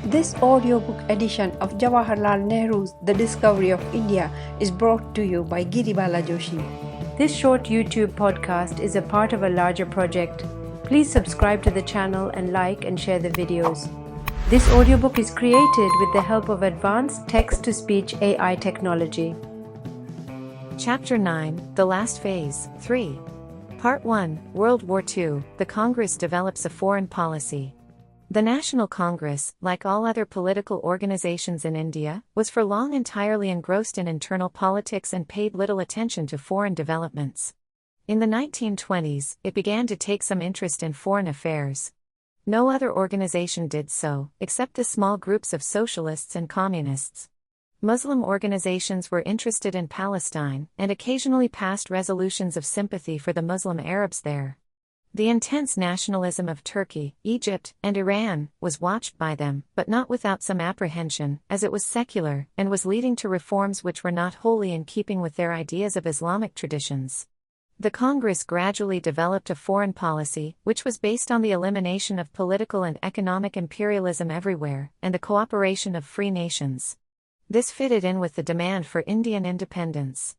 This audiobook edition of Jawaharlal Nehru's The Discovery of India is brought to you by Giribala Joshi. This short YouTube podcast is a part of a larger project. Please subscribe to the channel and like and share the videos. This audiobook is created with the help of advanced text-to-speech AI technology. Chapter 9, The Last Phase, 3. Part 1, World War II, the Congress develops a foreign policy. The National Congress, like all other political organizations in India, was for long entirely engrossed in internal politics and paid little attention to foreign developments. In the 1920s, it began to take some interest in foreign affairs. No other organization did so, except the small groups of socialists and communists. Muslim organizations were interested in Palestine, and occasionally passed resolutions of sympathy for the Muslim Arabs there. The intense nationalism of Turkey, Egypt, and Iran was watched by them, but not without some apprehension, as it was secular, and was leading to reforms which were not wholly in keeping with their ideas of Islamic traditions. The Congress gradually developed a foreign policy, which was based on the elimination of political and economic imperialism everywhere, and the cooperation of free nations. This fitted in with the demand for Indian independence.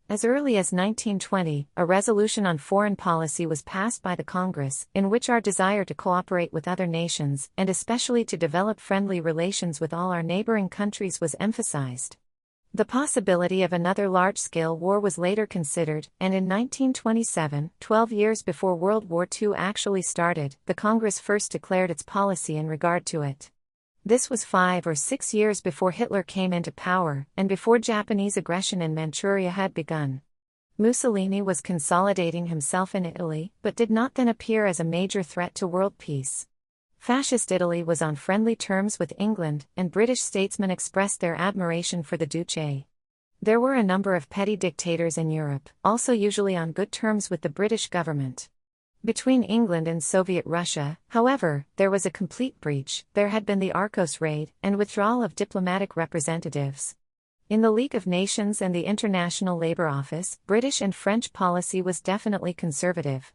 As early as 1920, a resolution on foreign policy was passed by the Congress, in which our desire to cooperate with other nations, and especially to develop friendly relations with all our neighboring countries, was emphasized. The possibility of another large-scale war was later considered, and in 1927, 12 years before World War II actually started, the Congress first declared its policy in regard to it. This was 5 or 6 years before Hitler came into power, and before Japanese aggression in Manchuria had begun. Mussolini was consolidating himself in Italy, but did not then appear as a major threat to world peace. Fascist Italy was on friendly terms with England, and British statesmen expressed their admiration for the Duce. There were a number of petty dictators in Europe, also usually on good terms with the British government. Between England and Soviet Russia, however, there was a complete breach. There had been the Arcos raid, and withdrawal of diplomatic representatives. In the League of Nations and the International Labour Office, British and French policy was definitely conservative.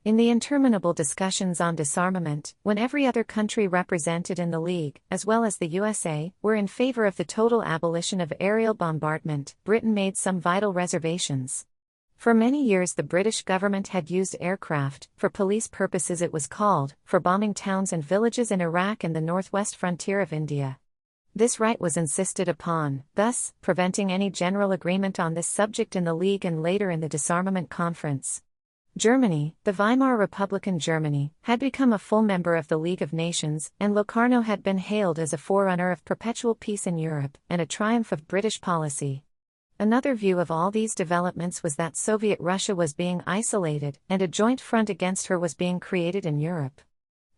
In the interminable discussions on disarmament, when every other country represented in the League, as well as the USA, were in favour of the total abolition of aerial bombardment, Britain made some vital reservations. For many years the British government had used aircraft, for police purposes it was called, for bombing towns and villages in Iraq and the northwest frontier of India. This right was insisted upon, thus, preventing any general agreement on this subject in the League and later in the Disarmament Conference. Germany, the Weimar Republican Germany, had become a full member of the League of Nations, and Locarno had been hailed as a forerunner of perpetual peace in Europe, and a triumph of British policy. Another view of all these developments was that Soviet Russia was being isolated, and a joint front against her was being created in Europe.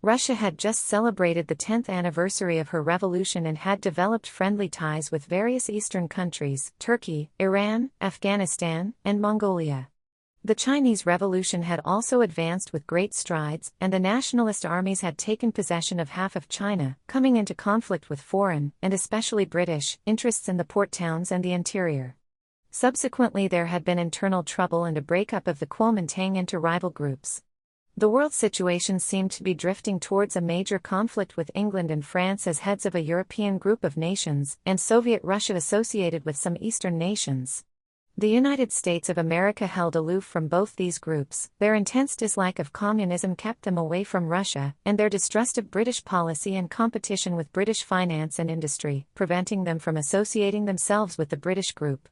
Russia had just celebrated the 10th anniversary of her revolution and had developed friendly ties with various eastern countries, Turkey, Iran, Afghanistan, and Mongolia. The Chinese Revolution had also advanced with great strides, and the nationalist armies had taken possession of half of China, coming into conflict with foreign, and especially British, interests in the port towns and the interior. Subsequently there had been internal trouble and a breakup of the Kuomintang into rival groups. The world situation seemed to be drifting towards a major conflict with England and France as heads of a European group of nations, and Soviet Russia associated with some Eastern nations. The United States of America held aloof from both these groups. Their intense dislike of communism kept them away from Russia, and their distrust of British policy and competition with British finance and industry, preventing them from associating themselves with the British group.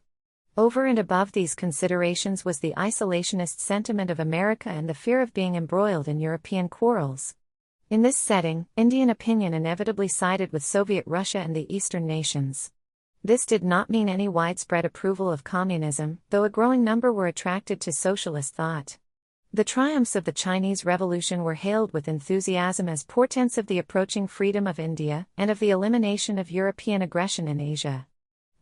Over and above these considerations was the isolationist sentiment of America and the fear of being embroiled in European quarrels. In this setting, Indian opinion inevitably sided with Soviet Russia and the Eastern nations. This did not mean any widespread approval of communism, though a growing number were attracted to socialist thought. The triumphs of the Chinese Revolution were hailed with enthusiasm as portents of the approaching freedom of India, and of the elimination of European aggression in Asia.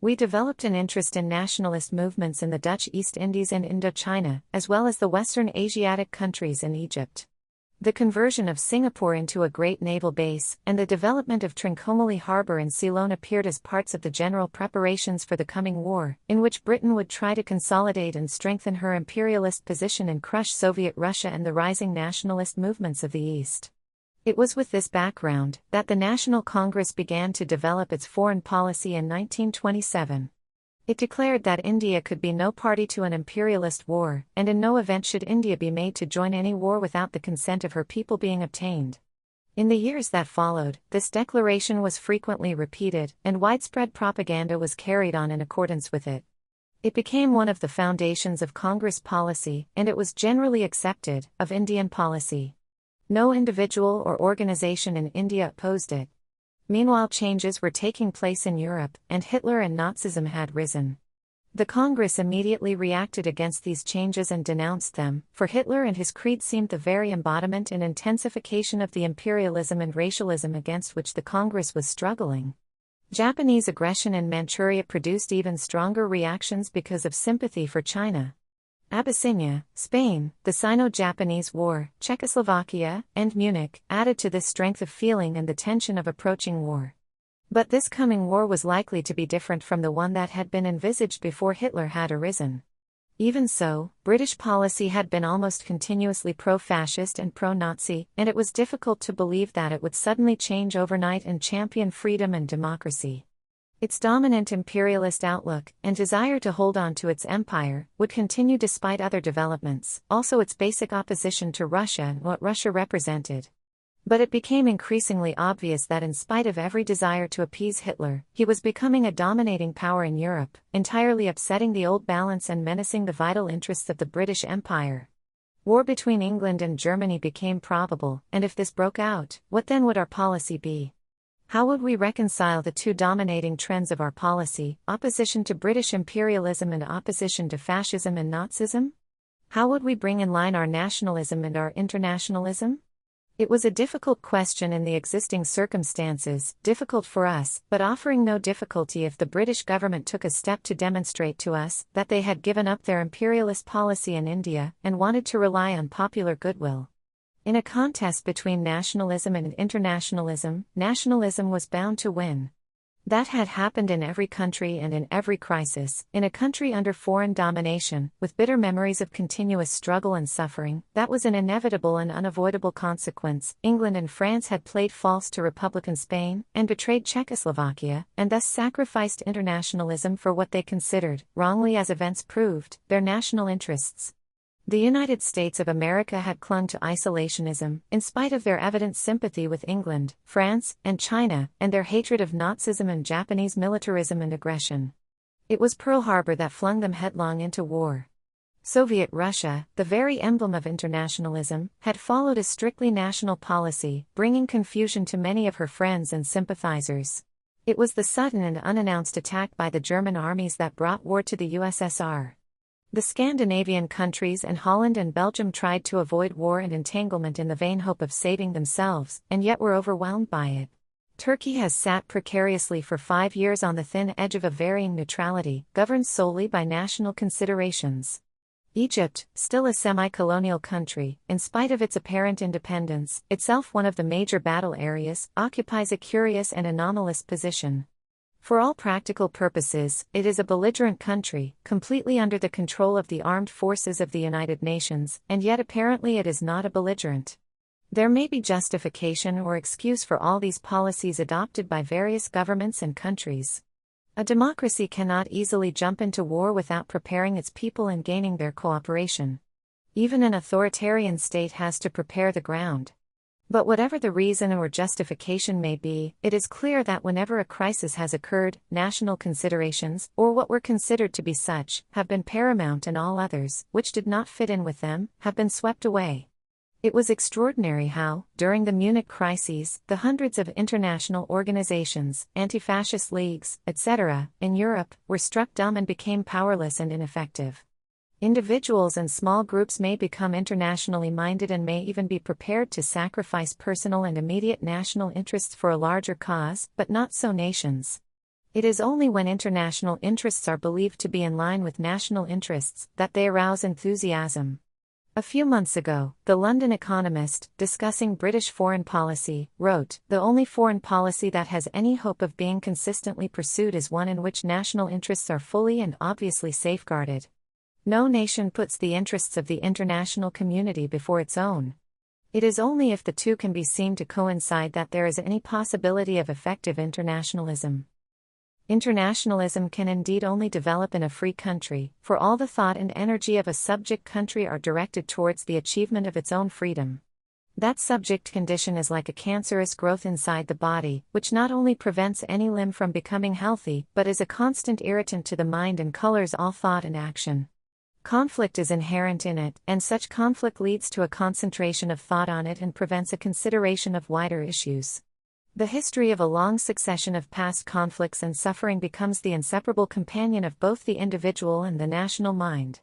We developed an interest in nationalist movements in the Dutch East Indies and Indochina, as well as the Western Asiatic countries and Egypt. The conversion of Singapore into a great naval base, and the development of Trincomalee Harbour in Ceylon appeared as parts of the general preparations for the coming war, in which Britain would try to consolidate and strengthen her imperialist position and crush Soviet Russia and the rising nationalist movements of the East. It was with this background that the National Congress began to develop its foreign policy in 1927. It declared that India could be no party to an imperialist war, and in no event should India be made to join any war without the consent of her people being obtained. In the years that followed, this declaration was frequently repeated, and widespread propaganda was carried on in accordance with it. It became one of the foundations of Congress policy, and it was generally accepted, of Indian policy. No individual or organization in India opposed it. Meanwhile, changes were taking place in Europe, and Hitler and Nazism had risen. The Congress immediately reacted against these changes and denounced them, for Hitler and his creed seemed the very embodiment and intensification of the imperialism and racialism against which the Congress was struggling. Japanese aggression in Manchuria produced even stronger reactions because of sympathy for China. Abyssinia, Spain, the Sino-Japanese War, Czechoslovakia, and Munich added to this strength of feeling and the tension of approaching war. But this coming war was likely to be different from the one that had been envisaged before Hitler had arisen. Even so, British policy had been almost continuously pro-fascist and pro-Nazi, and it was difficult to believe that it would suddenly change overnight and champion freedom and democracy. Its dominant imperialist outlook and desire to hold on to its empire would continue despite other developments, also its basic opposition to Russia and what Russia represented. But it became increasingly obvious that in spite of every desire to appease Hitler, he was becoming a dominating power in Europe, entirely upsetting the old balance and menacing the vital interests of the British Empire. War between England and Germany became probable, and if this broke out, what then would our policy be? How would we reconcile the two dominating trends of our policy, opposition to British imperialism and opposition to fascism and Nazism? How would we bring in line our nationalism and our internationalism? It was a difficult question in the existing circumstances, difficult for us, but offering no difficulty if the British government took a step to demonstrate to us that they had given up their imperialist policy in India and wanted to rely on popular goodwill. In a contest between nationalism and internationalism, nationalism was bound to win. That had happened in every country and in every crisis. In a country under foreign domination, with bitter memories of continuous struggle and suffering, that was an inevitable and unavoidable consequence. England and France had played false to Republican Spain, and betrayed Czechoslovakia, and thus sacrificed internationalism for what they considered, wrongly as events proved, their national interests. The United States of America had clung to isolationism, in spite of their evident sympathy with England, France, and China, and their hatred of Nazism and Japanese militarism and aggression. It was Pearl Harbor that flung them headlong into war. Soviet Russia, the very emblem of internationalism, had followed a strictly national policy, bringing confusion to many of her friends and sympathizers. It was the sudden and unannounced attack by the German armies that brought war to the USSR. The Scandinavian countries and Holland and Belgium tried to avoid war and entanglement in the vain hope of saving themselves, and yet were overwhelmed by it. Turkey has sat precariously for 5 years on the thin edge of a varying neutrality, governed solely by national considerations. Egypt, still a semi-colonial country, in spite of its apparent independence, itself one of the major battle areas, occupies a curious and anomalous position. For all practical purposes, it is a belligerent country, completely under the control of the armed forces of the United Nations, and yet apparently it is not a belligerent. There may be justification or excuse for all these policies adopted by various governments and countries. A democracy cannot easily jump into war without preparing its people and gaining their cooperation. Even an authoritarian state has to prepare the ground. But whatever the reason or justification may be, it is clear that whenever a crisis has occurred, national considerations, or what were considered to be such, have been paramount, and all others, which did not fit in with them, have been swept away. It was extraordinary how, during the Munich crises, the hundreds of international organizations, anti-fascist leagues, etc., in Europe, were struck dumb and became powerless and ineffective. Individuals and small groups may become internationally minded and may even be prepared to sacrifice personal and immediate national interests for a larger cause, but not so nations. It is only when international interests are believed to be in line with national interests that they arouse enthusiasm. A few months ago, the London Economist, discussing British foreign policy, wrote, "The only foreign policy that has any hope of being consistently pursued is one in which national interests are fully and obviously safeguarded. No nation puts the interests of the international community before its own. It is only if the two can be seen to coincide that there is any possibility of effective internationalism. Internationalism can indeed only develop in a free country, for all the thought and energy of a subject country are directed towards the achievement of its own freedom. That subject condition is like a cancerous growth inside the body, which not only prevents any limb from becoming healthy, but is a constant irritant to the mind and colors all thought and action. Conflict is inherent in it, and such conflict leads to a concentration of thought on it and prevents a consideration of wider issues. The history of a long succession of past conflicts and suffering becomes the inseparable companion of both the individual and the national mind.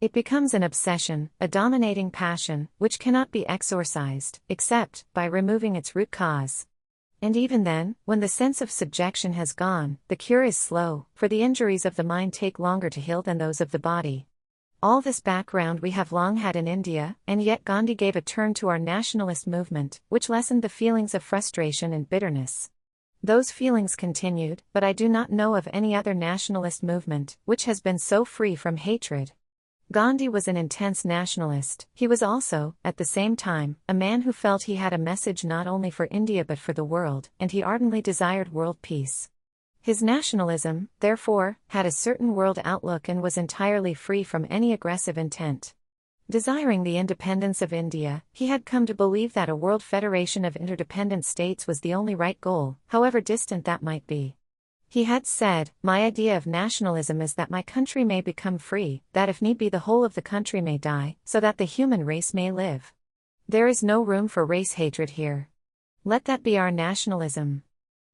It becomes an obsession, a dominating passion, which cannot be exorcised, except by removing its root cause. And even then, when the sense of subjection has gone, the cure is slow, for the injuries of the mind take longer to heal than those of the body. All this background we have long had in India, and yet Gandhi gave a turn to our nationalist movement, which lessened the feelings of frustration and bitterness. Those feelings continued, but I do not know of any other nationalist movement which has been so free from hatred. Gandhi was an intense nationalist. He was also, at the same time, a man who felt he had a message not only for India but for the world, and he ardently desired world peace. His nationalism, therefore, had a certain world outlook and was entirely free from any aggressive intent. Desiring the independence of India, he had come to believe that a world federation of interdependent states was the only right goal, however distant that might be. He had said, "My idea of nationalism is that my country may become free, that if need be the whole of the country may die, so that the human race may live. There is no room for race hatred here. Let that be our nationalism."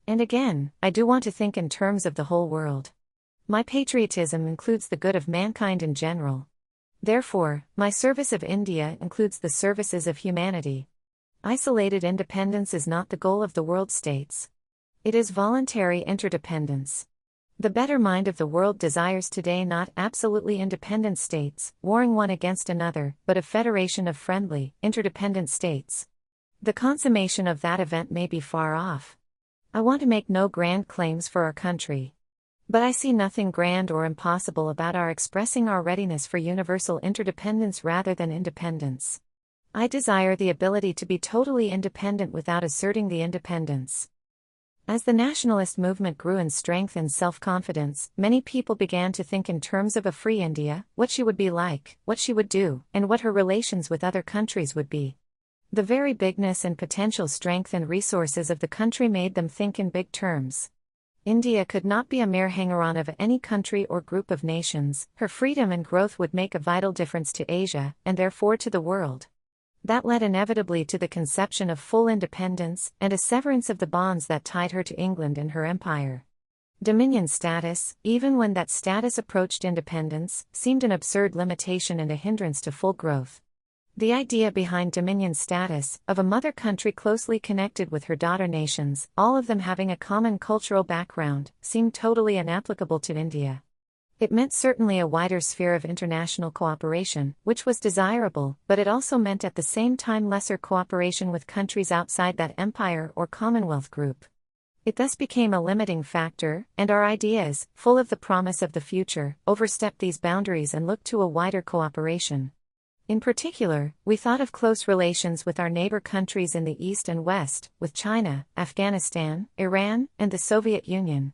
And again, I do want to think in terms of the whole world. My patriotism includes the good of mankind in general. Therefore, my service of India includes the services of humanity. Isolated independence is not the goal of the world states. It is voluntary interdependence. The better mind of the world desires today not absolutely independent states, warring one against another, but a federation of friendly, interdependent states. The consummation of that event may be far off. I want to make no grand claims for our country. But I see nothing grand or impossible about our expressing our readiness for universal interdependence rather than independence. I desire the ability to be totally independent without asserting the independence. As the nationalist movement grew in strength and self-confidence, many people began to think in terms of a free India, what she would be like, what she would do, and what her relations with other countries would be. The very bigness and potential strength and resources of the country made them think in big terms. India could not be a mere hanger-on of any country or group of nations. Her freedom and growth would make a vital difference to Asia, and therefore to the world. That led inevitably to the conception of full independence, and a severance of the bonds that tied her to England and her empire. Dominion status, even when that status approached independence, seemed an absurd limitation and a hindrance to full growth. The idea behind dominion status, of a mother country closely connected with her daughter nations, all of them having a common cultural background, seemed totally inapplicable to India. It meant certainly a wider sphere of international cooperation, which was desirable, but it also meant at the same time lesser cooperation with countries outside that empire or Commonwealth group. It thus became a limiting factor, and our ideas, full of the promise of the future, overstepped these boundaries and looked to a wider cooperation. In particular, we thought of close relations with our neighbor countries in the East and West, with China, Afghanistan, Iran, and the Soviet Union.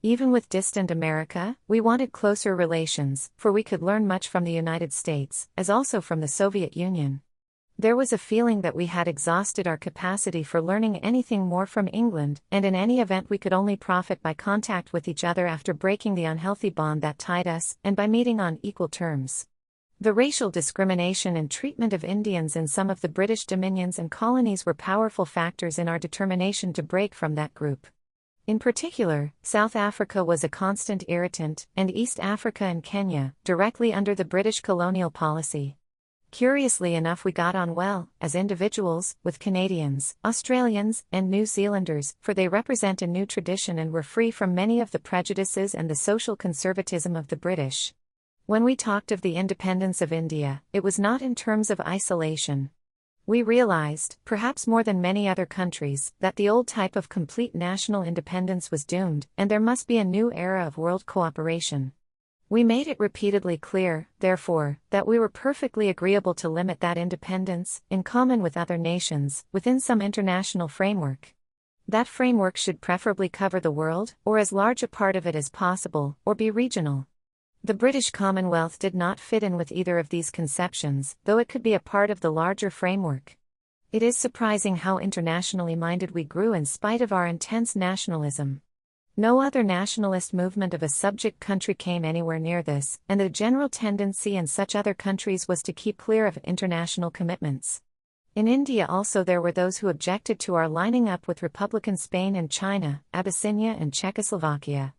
Even with distant America, we wanted closer relations, for we could learn much from the United States, as also from the Soviet Union. There was a feeling that we had exhausted our capacity for learning anything more from England, and in any event we could only profit by contact with each other after breaking the unhealthy bond that tied us, and by meeting on equal terms. The racial discrimination and treatment of Indians in some of the British dominions and colonies were powerful factors in our determination to break from that group. In particular, South Africa was a constant irritant, and East Africa and Kenya, directly under the British colonial policy. Curiously enough, we got on well, as individuals, with Canadians, Australians, and New Zealanders, for they represent a new tradition and were free from many of the prejudices and the social conservatism of the British. When we talked of the independence of India, it was not in terms of isolation. We realized, perhaps more than many other countries, that the old type of complete national independence was doomed, and there must be a new era of world cooperation. We made it repeatedly clear, therefore, that we were perfectly agreeable to limit that independence, in common with other nations, within some international framework. That framework should preferably cover the world, or as large a part of it as possible, or be regional. The British Commonwealth did not fit in with either of these conceptions, though it could be a part of the larger framework. It is surprising how internationally minded we grew in spite of our intense nationalism. No other nationalist movement of a subject country came anywhere near this, and the general tendency in such other countries was to keep clear of international commitments. In India also there were those who objected to our lining up with Republican Spain and China, Abyssinia and Czechoslovakia.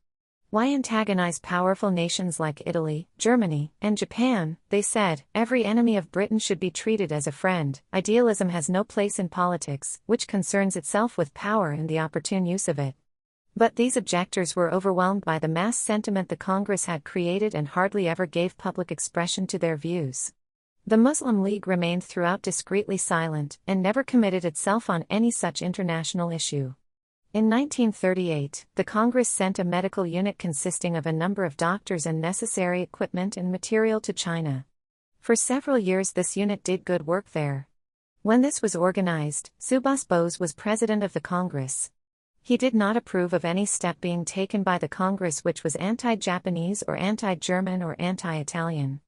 Why antagonize powerful nations like Italy, Germany, and Japan? They said. Every enemy of Britain should be treated as a friend. Idealism has no place in politics, which concerns itself with power and the opportune use of it. But these objectors were overwhelmed by the mass sentiment the Congress had created and hardly ever gave public expression to their views. The Muslim League remained throughout discreetly silent, and never committed itself on any such international issue. In 1938, the Congress sent a medical unit consisting of a number of doctors and necessary equipment and material to China. For several years this unit did good work there. When this was organized, Subhas Bose was president of the Congress. He did not approve of any step being taken by the Congress which was anti-Japanese or anti-German or anti-Italian.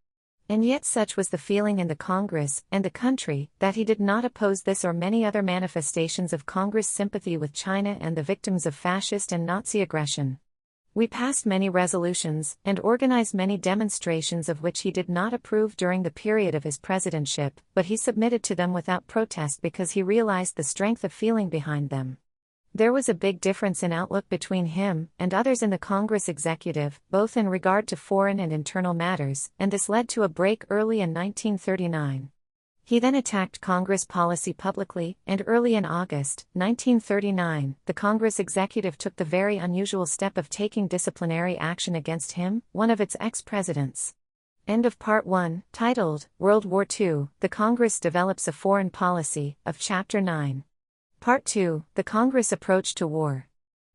And yet such was the feeling in the Congress and the country that he did not oppose this or many other manifestations of Congress sympathy with China and the victims of fascist and Nazi aggression. We passed many resolutions and organized many demonstrations of which he did not approve during the period of his presidentship, but he submitted to them without protest because he realized the strength of feeling behind them. There was a big difference in outlook between him and others in the Congress executive, both in regard to foreign and internal matters, and this led to a break early in 1939. He then attacked Congress policy publicly, and early in August 1939, the Congress executive took the very unusual step of taking disciplinary action against him, one of its ex-presidents. End of Part 1, titled, World War II, The Congress Develops a Foreign Policy, of Chapter 9. Part 2, The Congress Approach to War.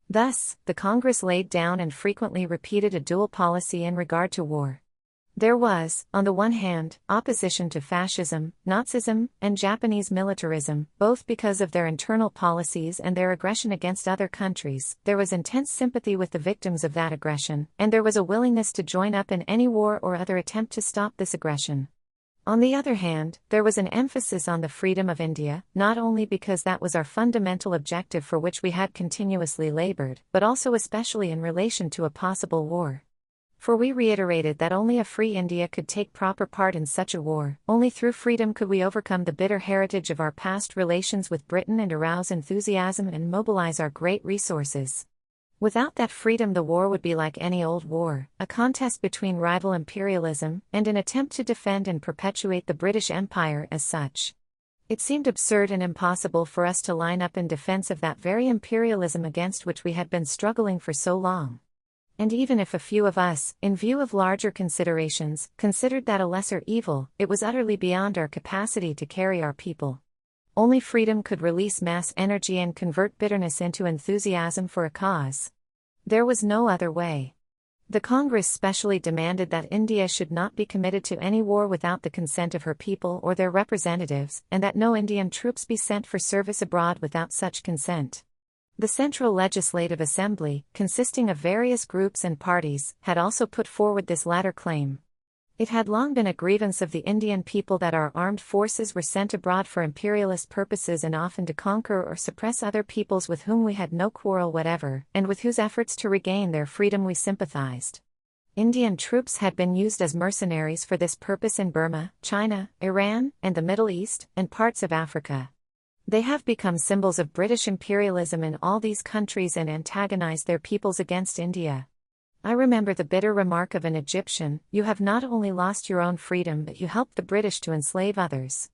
Thus, the Congress laid down and frequently repeated a dual policy in regard to war. There was, on the one hand, opposition to fascism, Nazism, and Japanese militarism, both because of their internal policies and their aggression against other countries. There was intense sympathy with the victims of that aggression, and there was a willingness to join up in any war or other attempt to stop this aggression. On the other hand, there was an emphasis on the freedom of India, not only because that was our fundamental objective for which we had continuously labored, but also especially in relation to a possible war. For we reiterated that only a free India could take proper part in such a war, only through freedom could we overcome the bitter heritage of our past relations with Britain and arouse enthusiasm and mobilize our great resources. Without that freedom the war would be like any old war, a contest between rival imperialism, and an attempt to defend and perpetuate the British Empire as such. It seemed absurd and impossible for us to line up in defense of that very imperialism against which we had been struggling for so long. And even if a few of us, in view of larger considerations, considered that a lesser evil, it was utterly beyond our capacity to carry our people. Only freedom could release mass energy and convert bitterness into enthusiasm for a cause. There was no other way. The Congress specially demanded that India should not be committed to any war without the consent of her people or their representatives, and that no Indian troops be sent for service abroad without such consent. The Central Legislative Assembly, consisting of various groups and parties, had also put forward this latter claim. It had long been a grievance of the Indian people that our armed forces were sent abroad for imperialist purposes and often to conquer or suppress other peoples with whom we had no quarrel whatever, and with whose efforts to regain their freedom we sympathized. Indian troops had been used as mercenaries for this purpose in Burma, China, Iran, and the Middle East, and parts of Africa. They have become symbols of British imperialism in all these countries and antagonized their peoples against India. I remember the bitter remark of an Egyptian, "You have not only lost your own freedom but you helped the British to enslave others."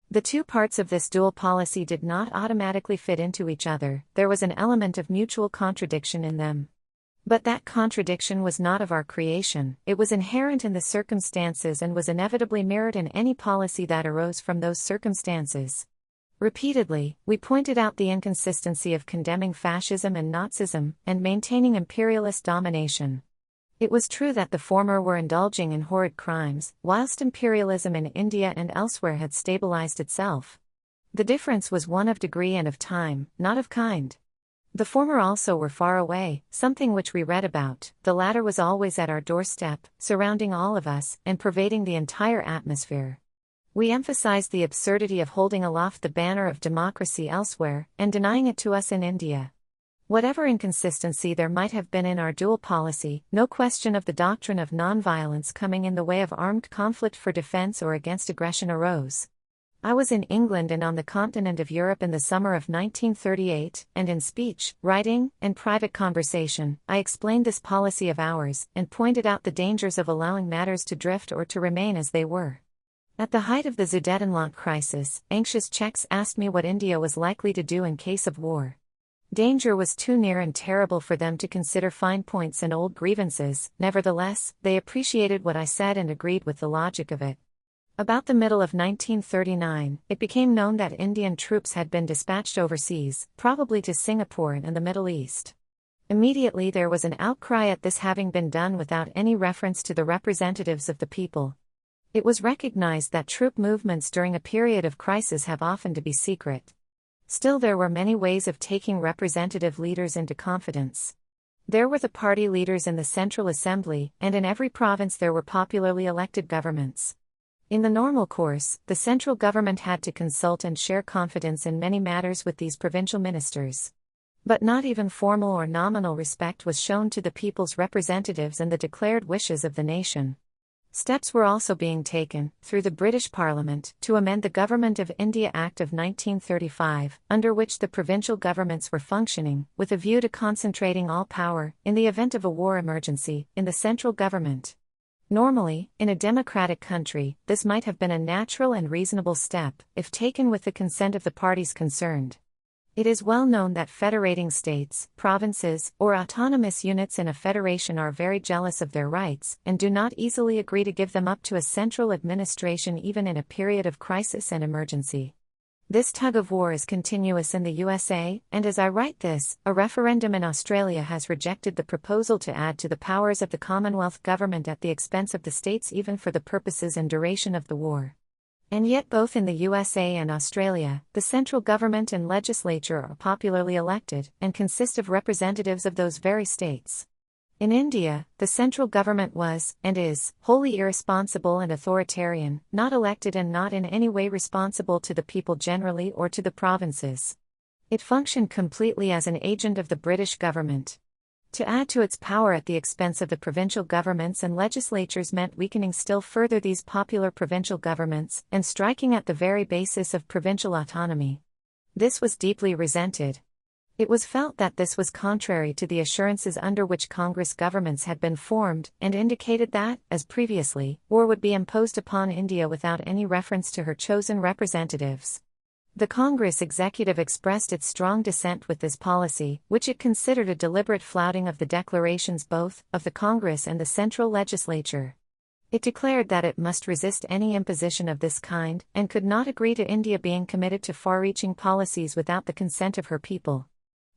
The two parts of this dual policy did not automatically fit into each other, there was an element of mutual contradiction in them. But that contradiction was not of our creation, it was inherent in the circumstances and was inevitably mirrored in any policy that arose from those circumstances. Repeatedly, we pointed out the inconsistency of condemning fascism and Nazism, and maintaining imperialist domination. It was true that the former were indulging in horrid crimes, whilst imperialism in India and elsewhere had stabilized itself. The difference was one of degree and of time, not of kind. The former also were far away, something which we read about; the latter was always at our doorstep, surrounding all of us, and pervading the entire atmosphere. We emphasized the absurdity of holding aloft the banner of democracy elsewhere, and denying it to us in India. Whatever inconsistency there might have been in our dual policy, no question of the doctrine of non-violence coming in the way of armed conflict for defense or against aggression arose. I was in England and on the continent of Europe in the summer of 1938, and in speech, writing, and private conversation, I explained this policy of ours, and pointed out the dangers of allowing matters to drift or to remain as they were. At the height of the Sudetenland crisis, anxious Czechs asked me what India was likely to do in case of war. Danger was too near and terrible for them to consider fine points and old grievances; nevertheless, they appreciated what I said and agreed with the logic of it. About the middle of 1939, it became known that Indian troops had been dispatched overseas, probably to Singapore and the Middle East. Immediately there was an outcry at this having been done without any reference to the representatives of the people. It was recognized that troop movements during a period of crisis have often to be secret. Still, there were many ways of taking representative leaders into confidence. There were the party leaders in the Central Assembly, and in every province there were popularly elected governments. In the normal course, the central government had to consult and share confidence in many matters with these provincial ministers. But not even formal or nominal respect was shown to the people's representatives and the declared wishes of the nation. Steps were also being taken, through the British Parliament, to amend the Government of India Act of 1935, under which the provincial governments were functioning, with a view to concentrating all power, in the event of a war emergency, in the central government. Normally, in a democratic country, this might have been a natural and reasonable step, if taken with the consent of the parties concerned. It is well known that federating states, provinces, or autonomous units in a federation are very jealous of their rights, and do not easily agree to give them up to a central administration even in a period of crisis and emergency. This tug-of-war is continuous in the USA, and as I write this, a referendum in Australia has rejected the proposal to add to the powers of the Commonwealth government at the expense of the states even for the purposes and duration of the war. And yet both in the USA and Australia, the central government and legislature are popularly elected, and consist of representatives of those very states. In India, the central government was, and is, wholly irresponsible and authoritarian, not elected and not in any way responsible to the people generally or to the provinces. It functioned completely as an agent of the British government. To add to its power at the expense of the provincial governments and legislatures meant weakening still further these popular provincial governments, and striking at the very basis of provincial autonomy. This was deeply resented. It was felt that this was contrary to the assurances under which Congress governments had been formed, and indicated that, as previously, war would be imposed upon India without any reference to her chosen representatives. The Congress executive expressed its strong dissent with this policy, which it considered a deliberate flouting of the declarations both of the Congress and the central legislature. It declared that it must resist any imposition of this kind, and could not agree to India being committed to far-reaching policies without the consent of her people.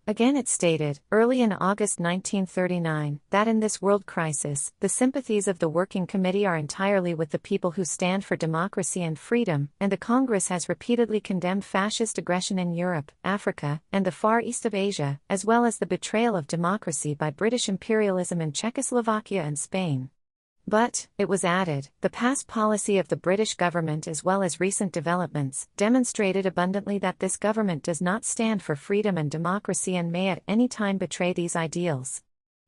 Again it stated, early in August 1939, that in this world crisis, the sympathies of the Working Committee are entirely with the people who stand for democracy and freedom, and the Congress has repeatedly condemned fascist aggression in Europe, Africa, and the Far East of Asia, as well as the betrayal of democracy by British imperialism in Czechoslovakia and Spain. But, it was added, the past policy of the British government as well as recent developments, demonstrated abundantly that this government does not stand for freedom and democracy and may at any time betray these ideals.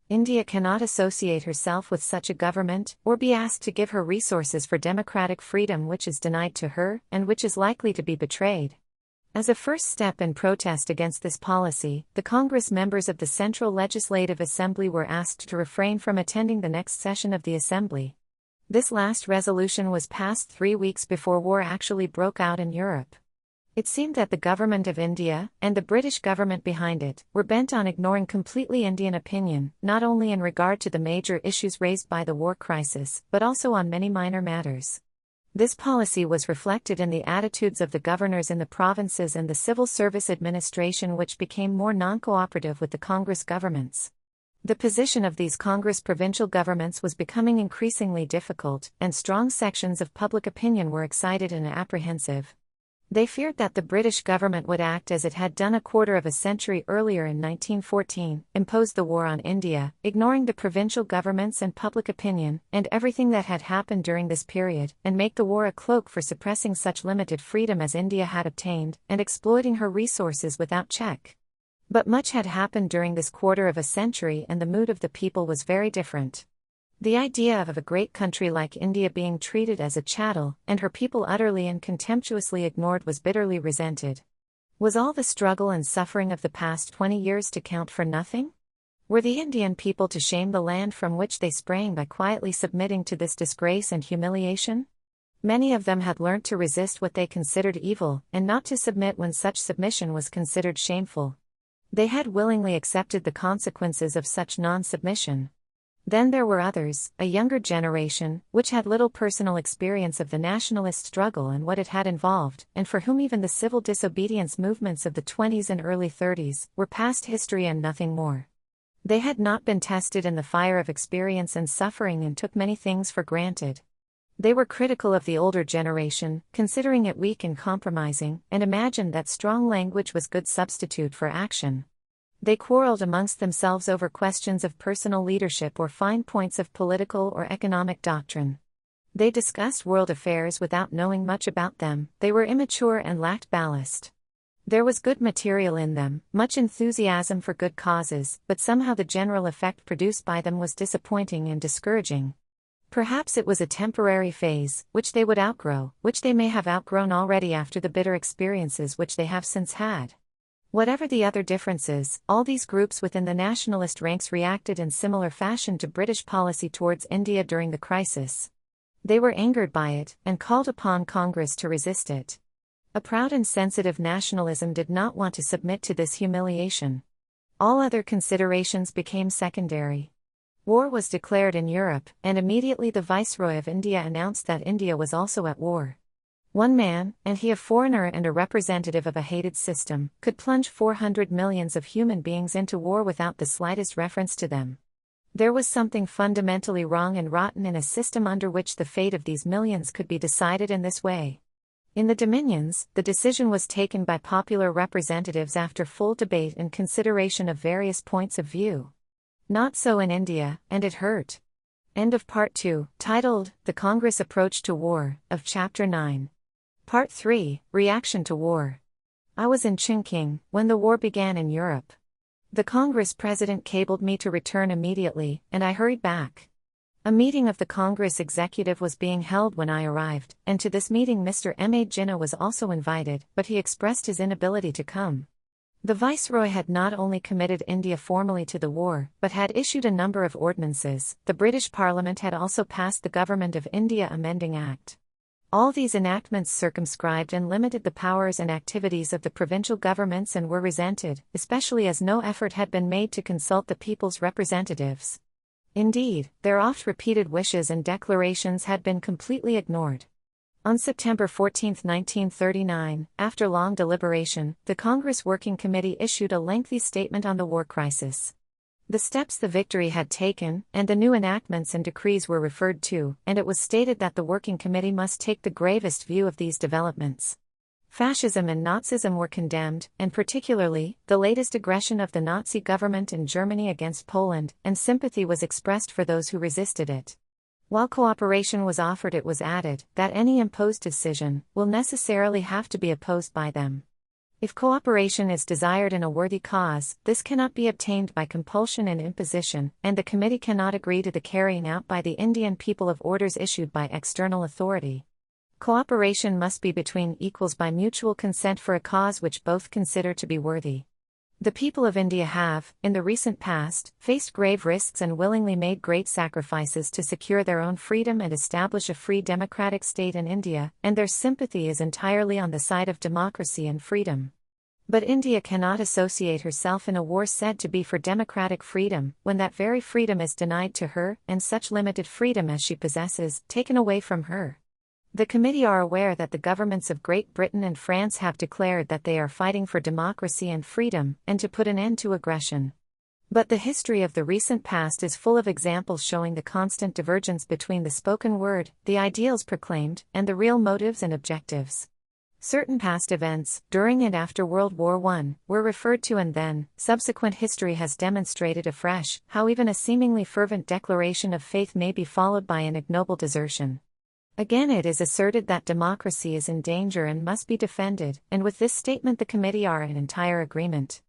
India cannot associate herself with such a government, or be asked to give her resources for democratic freedom which is denied to her, and which is likely to be betrayed. As a first step in protest against this policy, the Congress members of the Central Legislative Assembly were asked to refrain from attending the next session of the Assembly. This last resolution was passed 3 weeks before war actually broke out in Europe. It seemed that the government of India, and the British government behind it, were bent on ignoring completely Indian opinion, not only in regard to the major issues raised by the war crisis, but also on many minor matters. This policy was reflected in the attitudes of the governors in the provinces and the civil service administration, which became more non-cooperative with the Congress governments. The position of these Congress provincial governments was becoming increasingly difficult, and strong sections of public opinion were excited and apprehensive. They feared that the British government would act as it had done a quarter of a century earlier in 1914, impose the war on India, ignoring the provincial governments and public opinion, and everything that had happened during this period, and make the war a cloak for suppressing such limited freedom as India had obtained, and exploiting her resources without check. But much had happened during this quarter of a century, and the mood of the people was very different. The idea of a great country like India being treated as a chattel, and her people utterly and contemptuously ignored, was bitterly resented. Was all the struggle and suffering of the past 20 years to count for nothing? Were the Indian people to shame the land from which they sprang by quietly submitting to this disgrace and humiliation? Many of them had learnt to resist what they considered evil, and not to submit when such submission was considered shameful. They had willingly accepted the consequences of such non-submission. Then there were others, a younger generation, which had little personal experience of the nationalist struggle and what it had involved, and for whom even the civil disobedience movements of the 20s and early 30s were past history and nothing more. They had not been tested in the fire of experience and suffering and took many things for granted. They were critical of the older generation, considering it weak and compromising, and imagined that strong language was good substitute for action. They quarreled amongst themselves over questions of personal leadership or fine points of political or economic doctrine. They discussed world affairs without knowing much about them. They were immature and lacked ballast. There was good material in them, much enthusiasm for good causes, but somehow the general effect produced by them was disappointing and discouraging. Perhaps it was a temporary phase, which they would outgrow, which they may have outgrown already after the bitter experiences which they have since had. Whatever the other differences, all these groups within the nationalist ranks reacted in similar fashion to British policy towards India during the crisis. They were angered by it, and called upon Congress to resist it. A proud and sensitive nationalism did not want to submit to this humiliation. All other considerations became secondary. War was declared in Europe, and immediately the Viceroy of India announced that India was also at war. One man, and he a foreigner and a representative of a hated system, could plunge 400 millions of human beings into war without the slightest reference to them. There was something fundamentally wrong and rotten in a system under which the fate of these millions could be decided in this way. In the Dominions, the decision was taken by popular representatives after full debate and consideration of various points of view. Not so in India, and it hurt. End of Part 2, titled, The Congress Approach to War, of Chapter 9. Part 3, Reaction to War. I was in Chongqing when the war began in Europe. The Congress president cabled me to return immediately, and I hurried back. A meeting of the Congress executive was being held when I arrived, and to this meeting Mr. M.A. Jinnah was also invited, but he expressed his inability to come. The Viceroy had not only committed India formally to the war, but had issued a number of ordinances. The British Parliament had also passed the Government of India Amending Act. All these enactments circumscribed and limited the powers and activities of the provincial governments and were resented, especially as no effort had been made to consult the people's representatives. Indeed, their oft-repeated wishes and declarations had been completely ignored. On September 14, 1939, after long deliberation, the Congress Working Committee issued a lengthy statement on the war crisis. The steps the victory had taken, and the new enactments and decrees were referred to, and it was stated that the Working Committee must take the gravest view of these developments. Fascism and Nazism were condemned, and particularly, the latest aggression of the Nazi government in Germany against Poland, and sympathy was expressed for those who resisted it. While cooperation was offered, it was added that any imposed decision will necessarily have to be opposed by them. If cooperation is desired in a worthy cause, this cannot be obtained by compulsion and imposition, and the committee cannot agree to the carrying out by the Indian people of orders issued by external authority. Cooperation must be between equals by mutual consent for a cause which both consider to be worthy. The people of India have, in the recent past, faced grave risks and willingly made great sacrifices to secure their own freedom and establish a free democratic state in India, and their sympathy is entirely on the side of democracy and freedom. But India cannot associate herself in a war said to be for democratic freedom, when that very freedom is denied to her, and such limited freedom as she possesses, taken away from her. The committee are aware that the governments of Great Britain and France have declared that they are fighting for democracy and freedom, and to put an end to aggression. But the history of the recent past is full of examples showing the constant divergence between the spoken word, the ideals proclaimed, and the real motives and objectives. Certain past events, during and after World War I, were referred to, and then, subsequent history has demonstrated afresh how even a seemingly fervent declaration of faith may be followed by an ignoble desertion. Again, it is asserted that democracy is in danger and must be defended, and with this statement the committee are in entire agreement.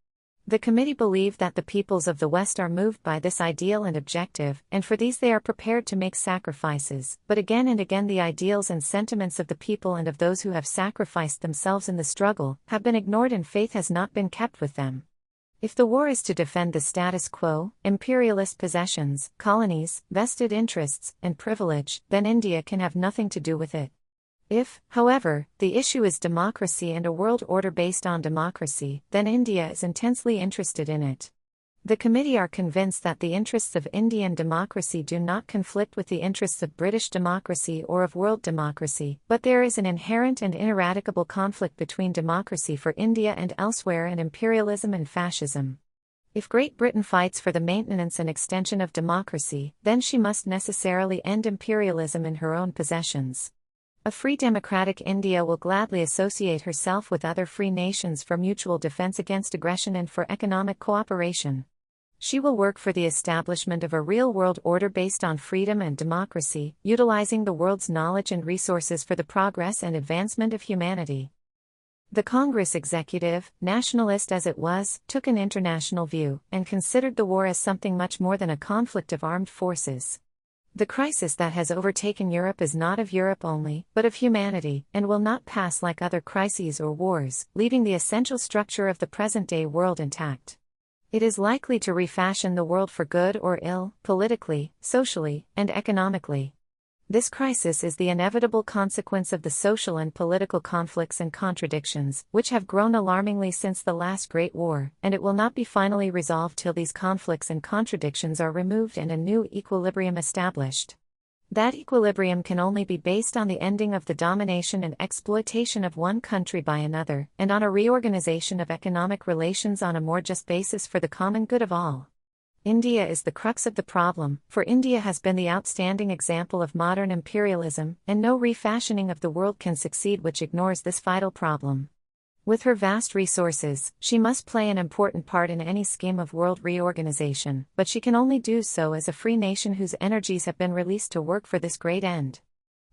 The committee believe that the peoples of the West are moved by this ideal and objective, and for these they are prepared to make sacrifices, but again and again the ideals and sentiments of the people and of those who have sacrificed themselves in the struggle have been ignored and faith has not been kept with them. If the war is to defend the status quo, imperialist possessions, colonies, vested interests, and privilege, then India can have nothing to do with it. If, however, the issue is democracy and a world order based on democracy, then India is intensely interested in it. The committee are convinced that the interests of Indian democracy do not conflict with the interests of British democracy or of world democracy, but there is an inherent and ineradicable conflict between democracy for India and elsewhere and imperialism and fascism. If Great Britain fights for the maintenance and extension of democracy, then she must necessarily end imperialism in her own possessions. A free democratic India will gladly associate herself with other free nations for mutual defense against aggression and for economic cooperation. She will work for the establishment of a real world order based on freedom and democracy, utilizing the world's knowledge and resources for the progress and advancement of humanity. The Congress executive, nationalist as it was, took an international view, and considered the war as something much more than a conflict of armed forces. The crisis that has overtaken Europe is not of Europe only, but of humanity, and will not pass like other crises or wars, leaving the essential structure of the present-day world intact. It is likely to refashion the world for good or ill, politically, socially, and economically. This crisis is the inevitable consequence of the social and political conflicts and contradictions, which have grown alarmingly since the last Great War, and it will not be finally resolved till these conflicts and contradictions are removed and a new equilibrium established. That equilibrium can only be based on the ending of the domination and exploitation of one country by another, and on a reorganization of economic relations on a more just basis for the common good of all. India is the crux of the problem, for India has been the outstanding example of modern imperialism, and no refashioning of the world can succeed which ignores this vital problem. With her vast resources, she must play an important part in any scheme of world reorganization, but she can only do so as a free nation whose energies have been released to work for this great end.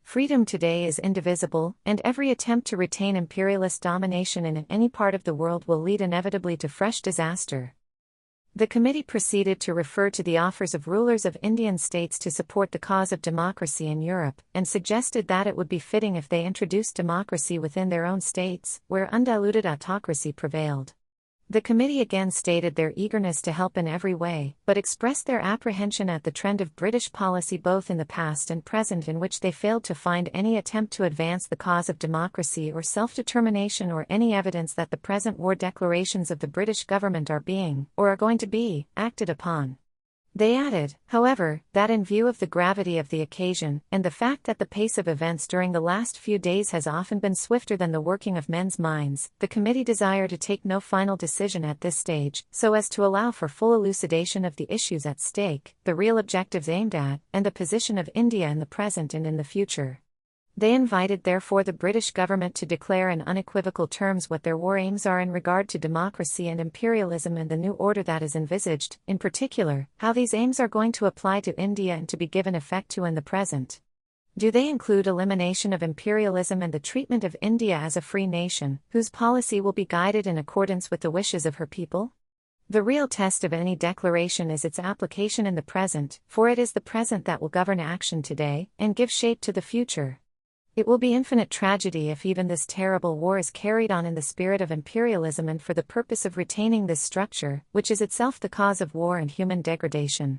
Freedom today is indivisible, and every attempt to retain imperialist domination in any part of the world will lead inevitably to fresh disaster. The committee proceeded to refer to the offers of rulers of Indian states to support the cause of democracy in Europe, and suggested that it would be fitting if they introduced democracy within their own states, where undiluted autocracy prevailed. The committee again stated their eagerness to help in every way, but expressed their apprehension at the trend of British policy both in the past and present in which they failed to find any attempt to advance the cause of democracy or self-determination or any evidence that the present war declarations of the British government are being, or are going to be, acted upon. They added, however, that in view of the gravity of the occasion, and the fact that the pace of events during the last few days has often been swifter than the working of men's minds, the committee desired to take no final decision at this stage, so as to allow for full elucidation of the issues at stake, the real objectives aimed at, and the position of India in the present and in the future. They invited therefore the British government to declare in unequivocal terms what their war aims are in regard to democracy and imperialism and the new order that is envisaged, in particular, how these aims are going to apply to India and to be given effect to in the present. Do they include elimination of imperialism and the treatment of India as a free nation, whose policy will be guided in accordance with the wishes of her people? The real test of any declaration is its application in the present, for it is the present that will govern action today, and give shape to the future. It will be infinite tragedy if even this terrible war is carried on in the spirit of imperialism and for the purpose of retaining this structure, which is itself the cause of war and human degradation.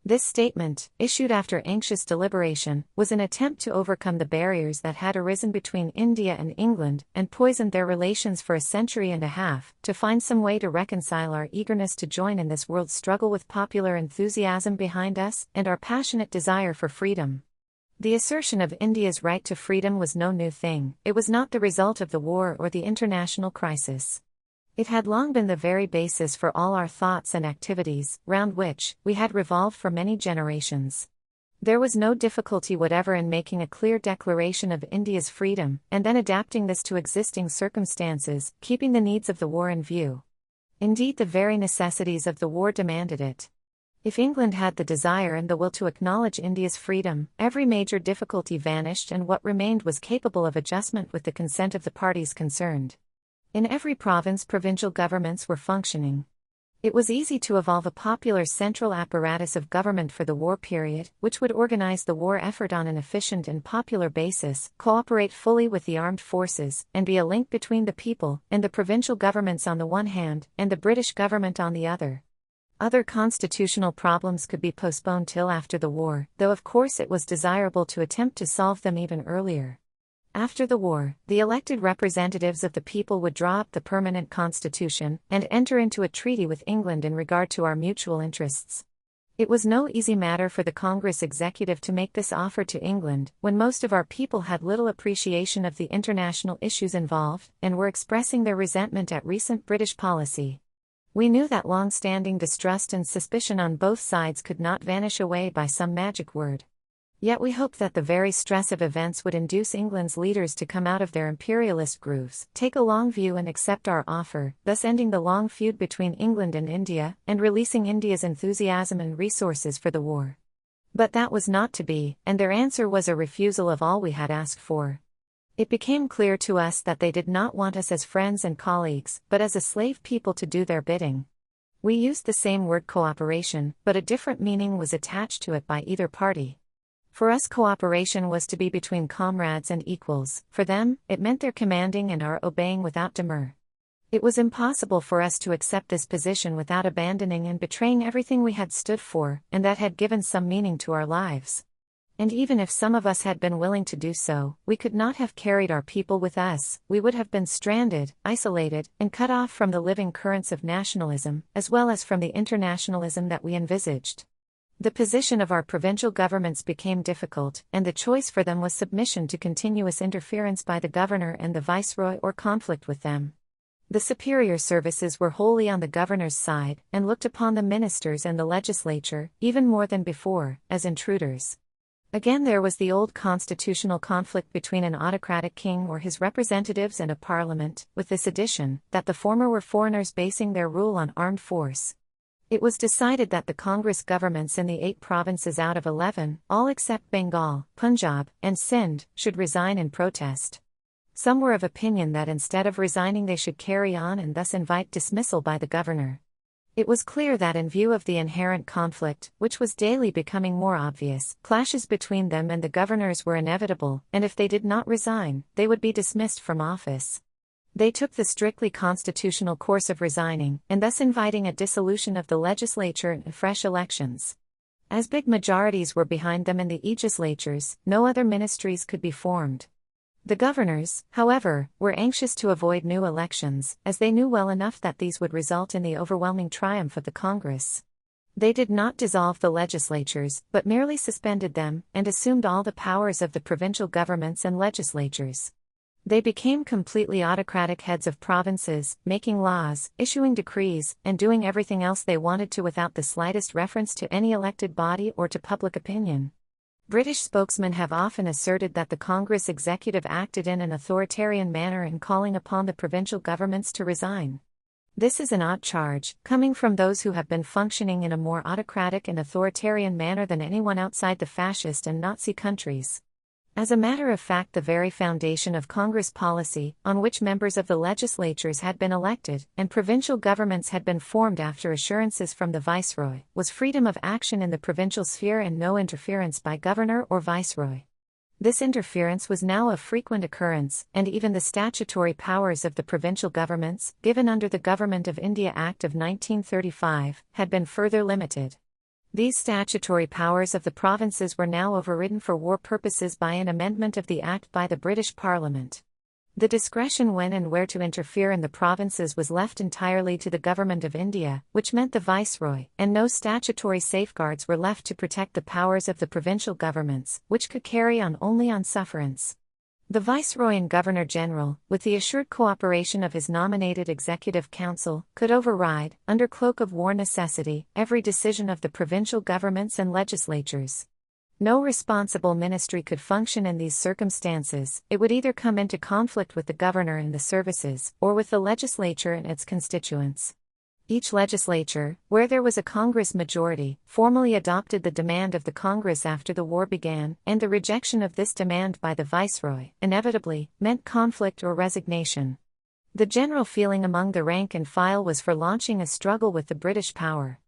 This statement, issued after anxious deliberation, was an attempt to overcome the barriers that had arisen between India and England, and poisoned their relations for a century and a half, to find some way to reconcile our eagerness to join in this world struggle with popular enthusiasm behind us, and our passionate desire for freedom. The assertion of India's right to freedom was no new thing, it was not the result of the war or the international crisis. It had long been the very basis for all our thoughts and activities, round which we had revolved for many generations. There was no difficulty whatever in making a clear declaration of India's freedom, and then adapting this to existing circumstances, keeping the needs of the war in view. Indeed, the very necessities of the war demanded it. If England had the desire and the will to acknowledge India's freedom, every major difficulty vanished and what remained was capable of adjustment with the consent of the parties concerned. In every province, provincial governments were functioning. It was easy to evolve a popular central apparatus of government for the war period, which would organize the war effort on an efficient and popular basis, cooperate fully with the armed forces, and be a link between the people and the provincial governments on the one hand, and the British government on the other. Other constitutional problems could be postponed till after the war, though of course it was desirable to attempt to solve them even earlier. After the war, the elected representatives of the people would draw up the permanent constitution and enter into a treaty with England in regard to our mutual interests. It was no easy matter for the Congress executive to make this offer to England, when most of our people had little appreciation of the international issues involved, and were expressing their resentment at recent British policy. We knew that long-standing distrust and suspicion on both sides could not vanish away by some magic word. Yet we hoped that the very stress of events would induce England's leaders to come out of their imperialist grooves, take a long view and accept our offer, thus ending the long feud between England and India, and releasing India's enthusiasm and resources for the war. But that was not to be, and their answer was a refusal of all we had asked for. It became clear to us that they did not want us as friends and colleagues, but as a slave people to do their bidding. We used the same word cooperation, but a different meaning was attached to it by either party. For us, cooperation was to be between comrades and equals; for them, it meant their commanding and our obeying without demur. It was impossible for us to accept this position without abandoning and betraying everything we had stood for, and that had given some meaning to our lives. And even if some of us had been willing to do so, we could not have carried our people with us. We would have been stranded, isolated, and cut off from the living currents of nationalism, as well as from the internationalism that we envisaged. The position of our provincial governments became difficult, and the choice for them was submission to continuous interference by the governor and the viceroy or conflict with them. The superior services were wholly on the governor's side, and looked upon the ministers and the legislature, even more than before, as intruders. Again, there was the old constitutional conflict between an autocratic king or his representatives and a parliament, with this addition, that the former were foreigners basing their rule on armed force. It was decided that the Congress governments in the 8 provinces out of 11, all except Bengal, Punjab, and Sindh, should resign in protest. Some were of opinion that instead of resigning they should carry on and thus invite dismissal by the governor. It was clear that in view of the inherent conflict, which was daily becoming more obvious, clashes between them and the governors were inevitable, and if they did not resign, they would be dismissed from office. They took the strictly constitutional course of resigning, and thus inviting a dissolution of the legislature and fresh elections. As big majorities were behind them in the legislatures, no other ministries could be formed. The governors, however, were anxious to avoid new elections, as they knew well enough that these would result in the overwhelming triumph of the Congress. They did not dissolve the legislatures, but merely suspended them, and assumed all the powers of the provincial governments and legislatures. They became completely autocratic heads of provinces, making laws, issuing decrees, and doing everything else they wanted to without the slightest reference to any elected body or to public opinion. British spokesmen have often asserted that the Congress executive acted in an authoritarian manner in calling upon the provincial governments to resign. This is an odd charge, coming from those who have been functioning in a more autocratic and authoritarian manner than anyone outside the fascist and Nazi countries. As a matter of fact, the very foundation of Congress policy, on which members of the legislatures had been elected, and provincial governments had been formed after assurances from the viceroy, was freedom of action in the provincial sphere and no interference by governor or viceroy. This interference was now of frequent occurrence, and even the statutory powers of the provincial governments, given under the Government of India Act of 1935, had been further limited. These statutory powers of the provinces were now overridden for war purposes by an amendment of the Act by the British Parliament. The discretion when and where to interfere in the provinces was left entirely to the Government of India, which meant the Viceroy, and no statutory safeguards were left to protect the powers of the provincial governments, which could carry on only on sufferance. The Viceroy and Governor-General, with the assured cooperation of his nominated Executive Council, could override, under cloak of war necessity, every decision of the provincial governments and legislatures. No responsible ministry could function in these circumstances. It would either come into conflict with the governor and the services, or with the legislature and its constituents. Each legislature, where there was a Congress majority, formally adopted the demand of the Congress after the war began, and the rejection of this demand by the Viceroy, inevitably, meant conflict or resignation. The general feeling among the rank and file was for launching a struggle with the British power.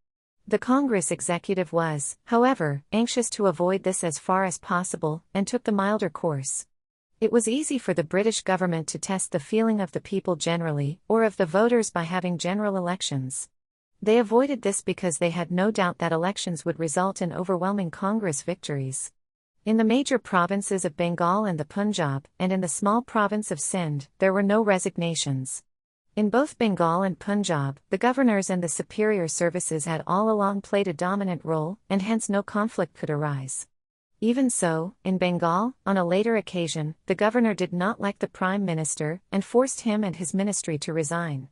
The Congress executive was, however, anxious to avoid this as far as possible, and took the milder course. It was easy for the British government to test the feeling of the people generally, or of the voters by having general elections. They avoided this because they had no doubt that elections would result in overwhelming Congress victories. In the major provinces of Bengal and the Punjab, and in the small province of Sindh, there were no resignations. In both Bengal and Punjab, the governors and the superior services had all along played a dominant role, and hence no conflict could arise. Even so, in Bengal, on a later occasion, the governor did not like the prime minister, and forced him and his ministry to resign.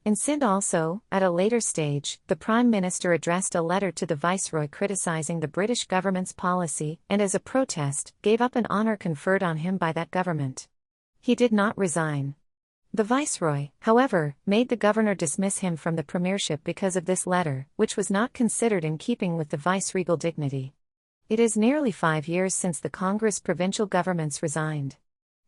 In Sindh also, at a later stage, the prime minister addressed a letter to the viceroy criticizing the British government's policy, and as a protest, gave up an honor conferred on him by that government. He did not resign. The viceroy, however, made the governor dismiss him from the premiership because of this letter, which was not considered in keeping with the viceregal dignity. It is nearly 5 years since the Congress provincial governments resigned.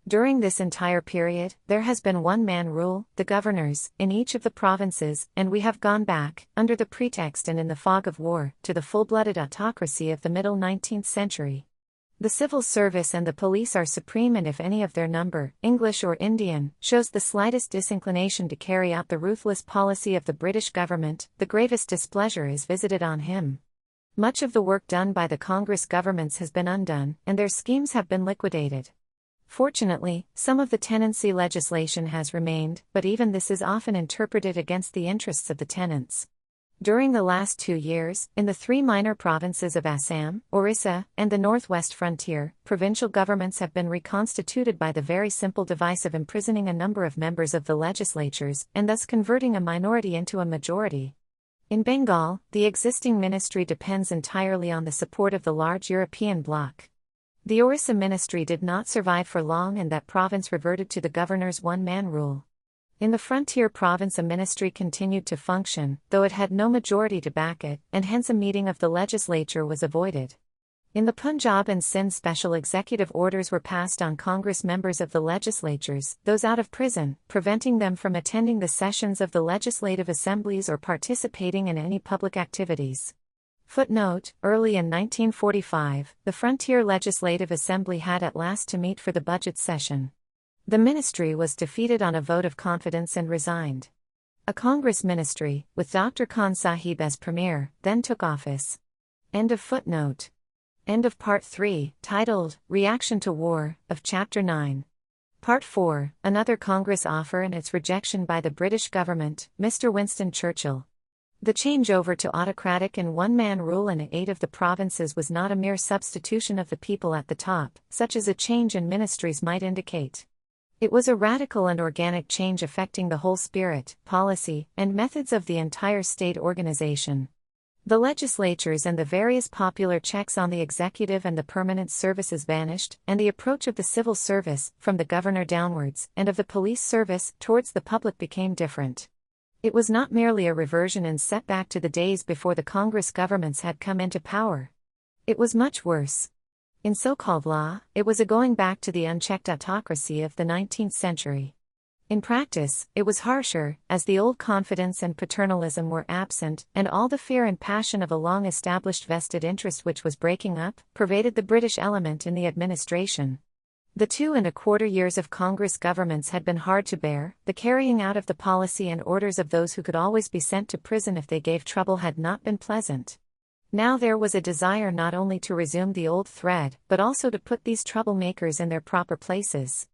During this entire period, there has been one-man rule, the governors, in each of the provinces, and we have gone back, under the pretext and in the fog of war, to the full-blooded autocracy of the middle 19th century. The civil service and the police are supreme, and if any of their number, English or Indian, shows the slightest disinclination to carry out the ruthless policy of the British government, the gravest displeasure is visited on him. Much of the work done by the Congress governments has been undone, and their schemes have been liquidated. Fortunately, some of the tenancy legislation has remained, but even this is often interpreted against the interests of the tenants. During the last 2 years, in the 3 minor provinces of Assam, Orissa, and the northwest frontier, provincial governments have been reconstituted by the very simple device of imprisoning a number of members of the legislatures, and thus converting a minority into a majority. In Bengal, the existing ministry depends entirely on the support of the large European bloc. The Orissa ministry did not survive for long, and that province reverted to the governor's one-man rule. In the frontier province, a ministry continued to function, though it had no majority to back it, and hence a meeting of the legislature was avoided. In the Punjab and Sindh, special executive orders were passed on Congress members of the legislatures, those out of prison, preventing them from attending the sessions of the legislative assemblies or participating in any public activities. Footnote: early in 1945, the Frontier Legislative Assembly had at last to meet for the budget session. The ministry was defeated on a vote of confidence and resigned. A Congress ministry, with Dr. Khan Sahib as premier, then took office. End of footnote. End of Part 3, titled, Reaction to War, of Chapter 9. Part 4, Another Congress Offer and its Rejection by the British Government, Mr. Winston Churchill. The changeover to autocratic and one-man rule in 8 of the provinces was not a mere substitution of the people at the top, such as a change in ministries might indicate. It was a radical and organic change affecting the whole spirit, policy, and methods of the entire state organization. The legislatures and the various popular checks on the executive and the permanent services vanished, and the approach of the civil service, from the governor downwards, and of the police service, towards the public became different. It was not merely a reversion and setback to the days before the Congress governments had come into power. It was much worse. In so-called law, it was a going back to the unchecked autocracy of the 19th century. In practice, it was harsher, as the old confidence and paternalism were absent, and all the fear and passion of a long-established vested interest which was breaking up, pervaded the British element in the administration. The 2¼ years of Congress governments had been hard to bear. The carrying out of the policy and orders of those who could always be sent to prison if they gave trouble had not been pleasant. Now there was a desire not only to resume the old thread, but also to put these troublemakers in their proper places.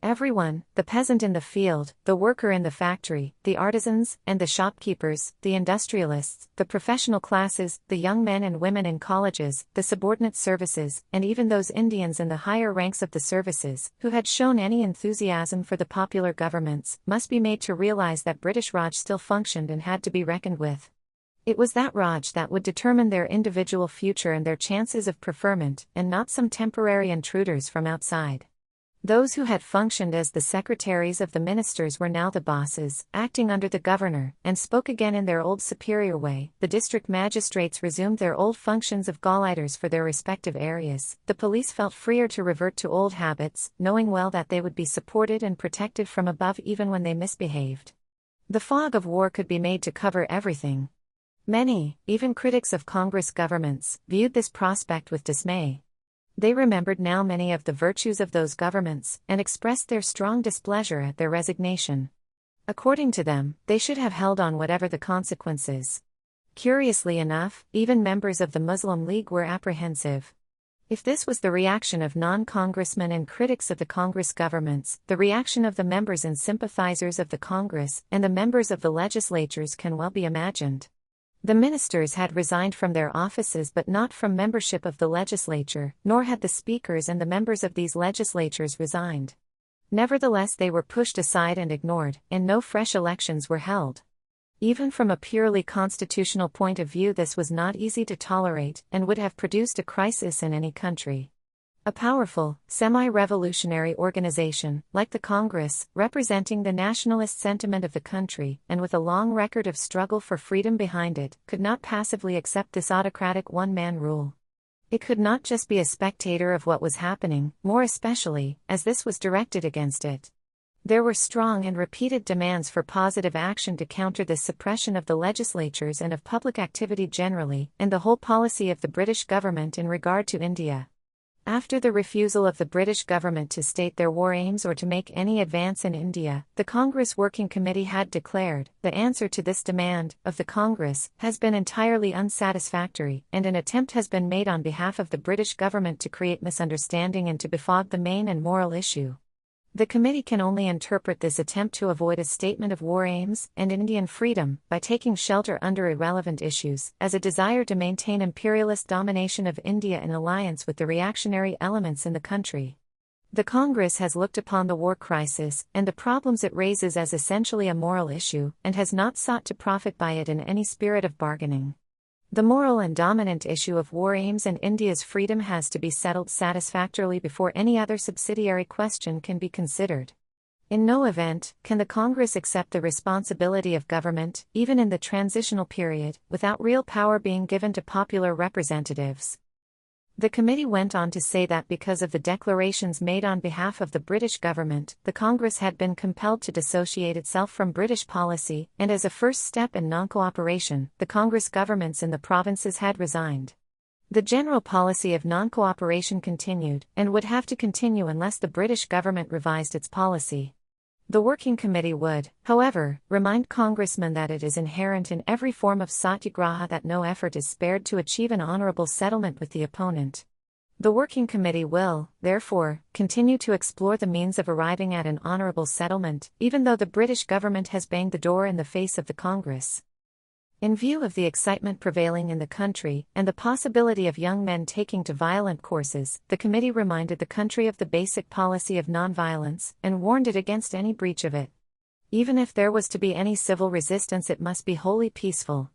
Everyone, the peasant in the field, the worker in the factory, the artisans and the shopkeepers, the industrialists, the professional classes, the young men and women in colleges, the subordinate services, and even those Indians in the higher ranks of the services, who had shown any enthusiasm for the popular governments, must be made to realize that British Raj still functioned and had to be reckoned with. It was that Raj that would determine their individual future and their chances of preferment, and not some temporary intruders from outside. Those who had functioned as the secretaries of the ministers were now the bosses, acting under the governor, and spoke again in their old superior way. The district magistrates resumed their old functions of gauleiters for their respective areas. The police felt freer to revert to old habits, knowing well that they would be supported and protected from above even when they misbehaved. The fog of war could be made to cover everything. Many, even critics of Congress governments, viewed this prospect with dismay. They remembered now many of the virtues of those governments, and expressed their strong displeasure at their resignation. According to them, they should have held on whatever the consequences. Curiously enough, even members of the Muslim League were apprehensive. If this was the reaction of non-congressmen and critics of the Congress governments, the reaction of the members and sympathizers of the Congress and the members of the legislatures can well be imagined. The ministers had resigned from their offices but not from membership of the legislature, nor had the speakers and the members of these legislatures resigned. Nevertheless, they were pushed aside and ignored, and no fresh elections were held. Even from a purely constitutional point of view, this was not easy to tolerate, and would have produced a crisis in any country. A powerful, semi-revolutionary organization, like the Congress, representing the nationalist sentiment of the country, and with a long record of struggle for freedom behind it, could not passively accept this autocratic one-man rule. It could not just be a spectator of what was happening, more especially, as this was directed against it. There were strong and repeated demands for positive action to counter this suppression of the legislatures and of public activity generally, and the whole policy of the British government in regard to India. After the refusal of the British government to state their war aims or to make any advance in India, the Congress Working Committee had declared, the answer to this demand, of the Congress, has been entirely unsatisfactory, and an attempt has been made on behalf of the British government to create misunderstanding and to befog the main and moral issue. The committee can only interpret this attempt to avoid a statement of war aims and Indian freedom, by taking shelter under irrelevant issues, as a desire to maintain imperialist domination of India in alliance with the reactionary elements in the country. The Congress has looked upon the war crisis and the problems it raises as essentially a moral issue, and has not sought to profit by it in any spirit of bargaining. The moral and dominant issue of war aims and India's freedom has to be settled satisfactorily before any other subsidiary question can be considered. In no event can the Congress accept the responsibility of government, even in the transitional period, without real power being given to popular representatives. The committee went on to say that because of the declarations made on behalf of the British government, the Congress had been compelled to dissociate itself from British policy, and as a first step in non-cooperation, the Congress governments in the provinces had resigned. The general policy of non-cooperation continued, and would have to continue unless the British government revised its policy. The Working Committee would, however, remind congressmen that it is inherent in every form of satyagraha that no effort is spared to achieve an honorable settlement with the opponent. The Working Committee will, therefore, continue to explore the means of arriving at an honorable settlement, even though the British government has banged the door in the face of the Congress. In view of the excitement prevailing in the country, and the possibility of young men taking to violent courses, the committee reminded the country of the basic policy of nonviolence, and warned it against any breach of it. Even if there was to be any civil resistance, it must be wholly peaceful.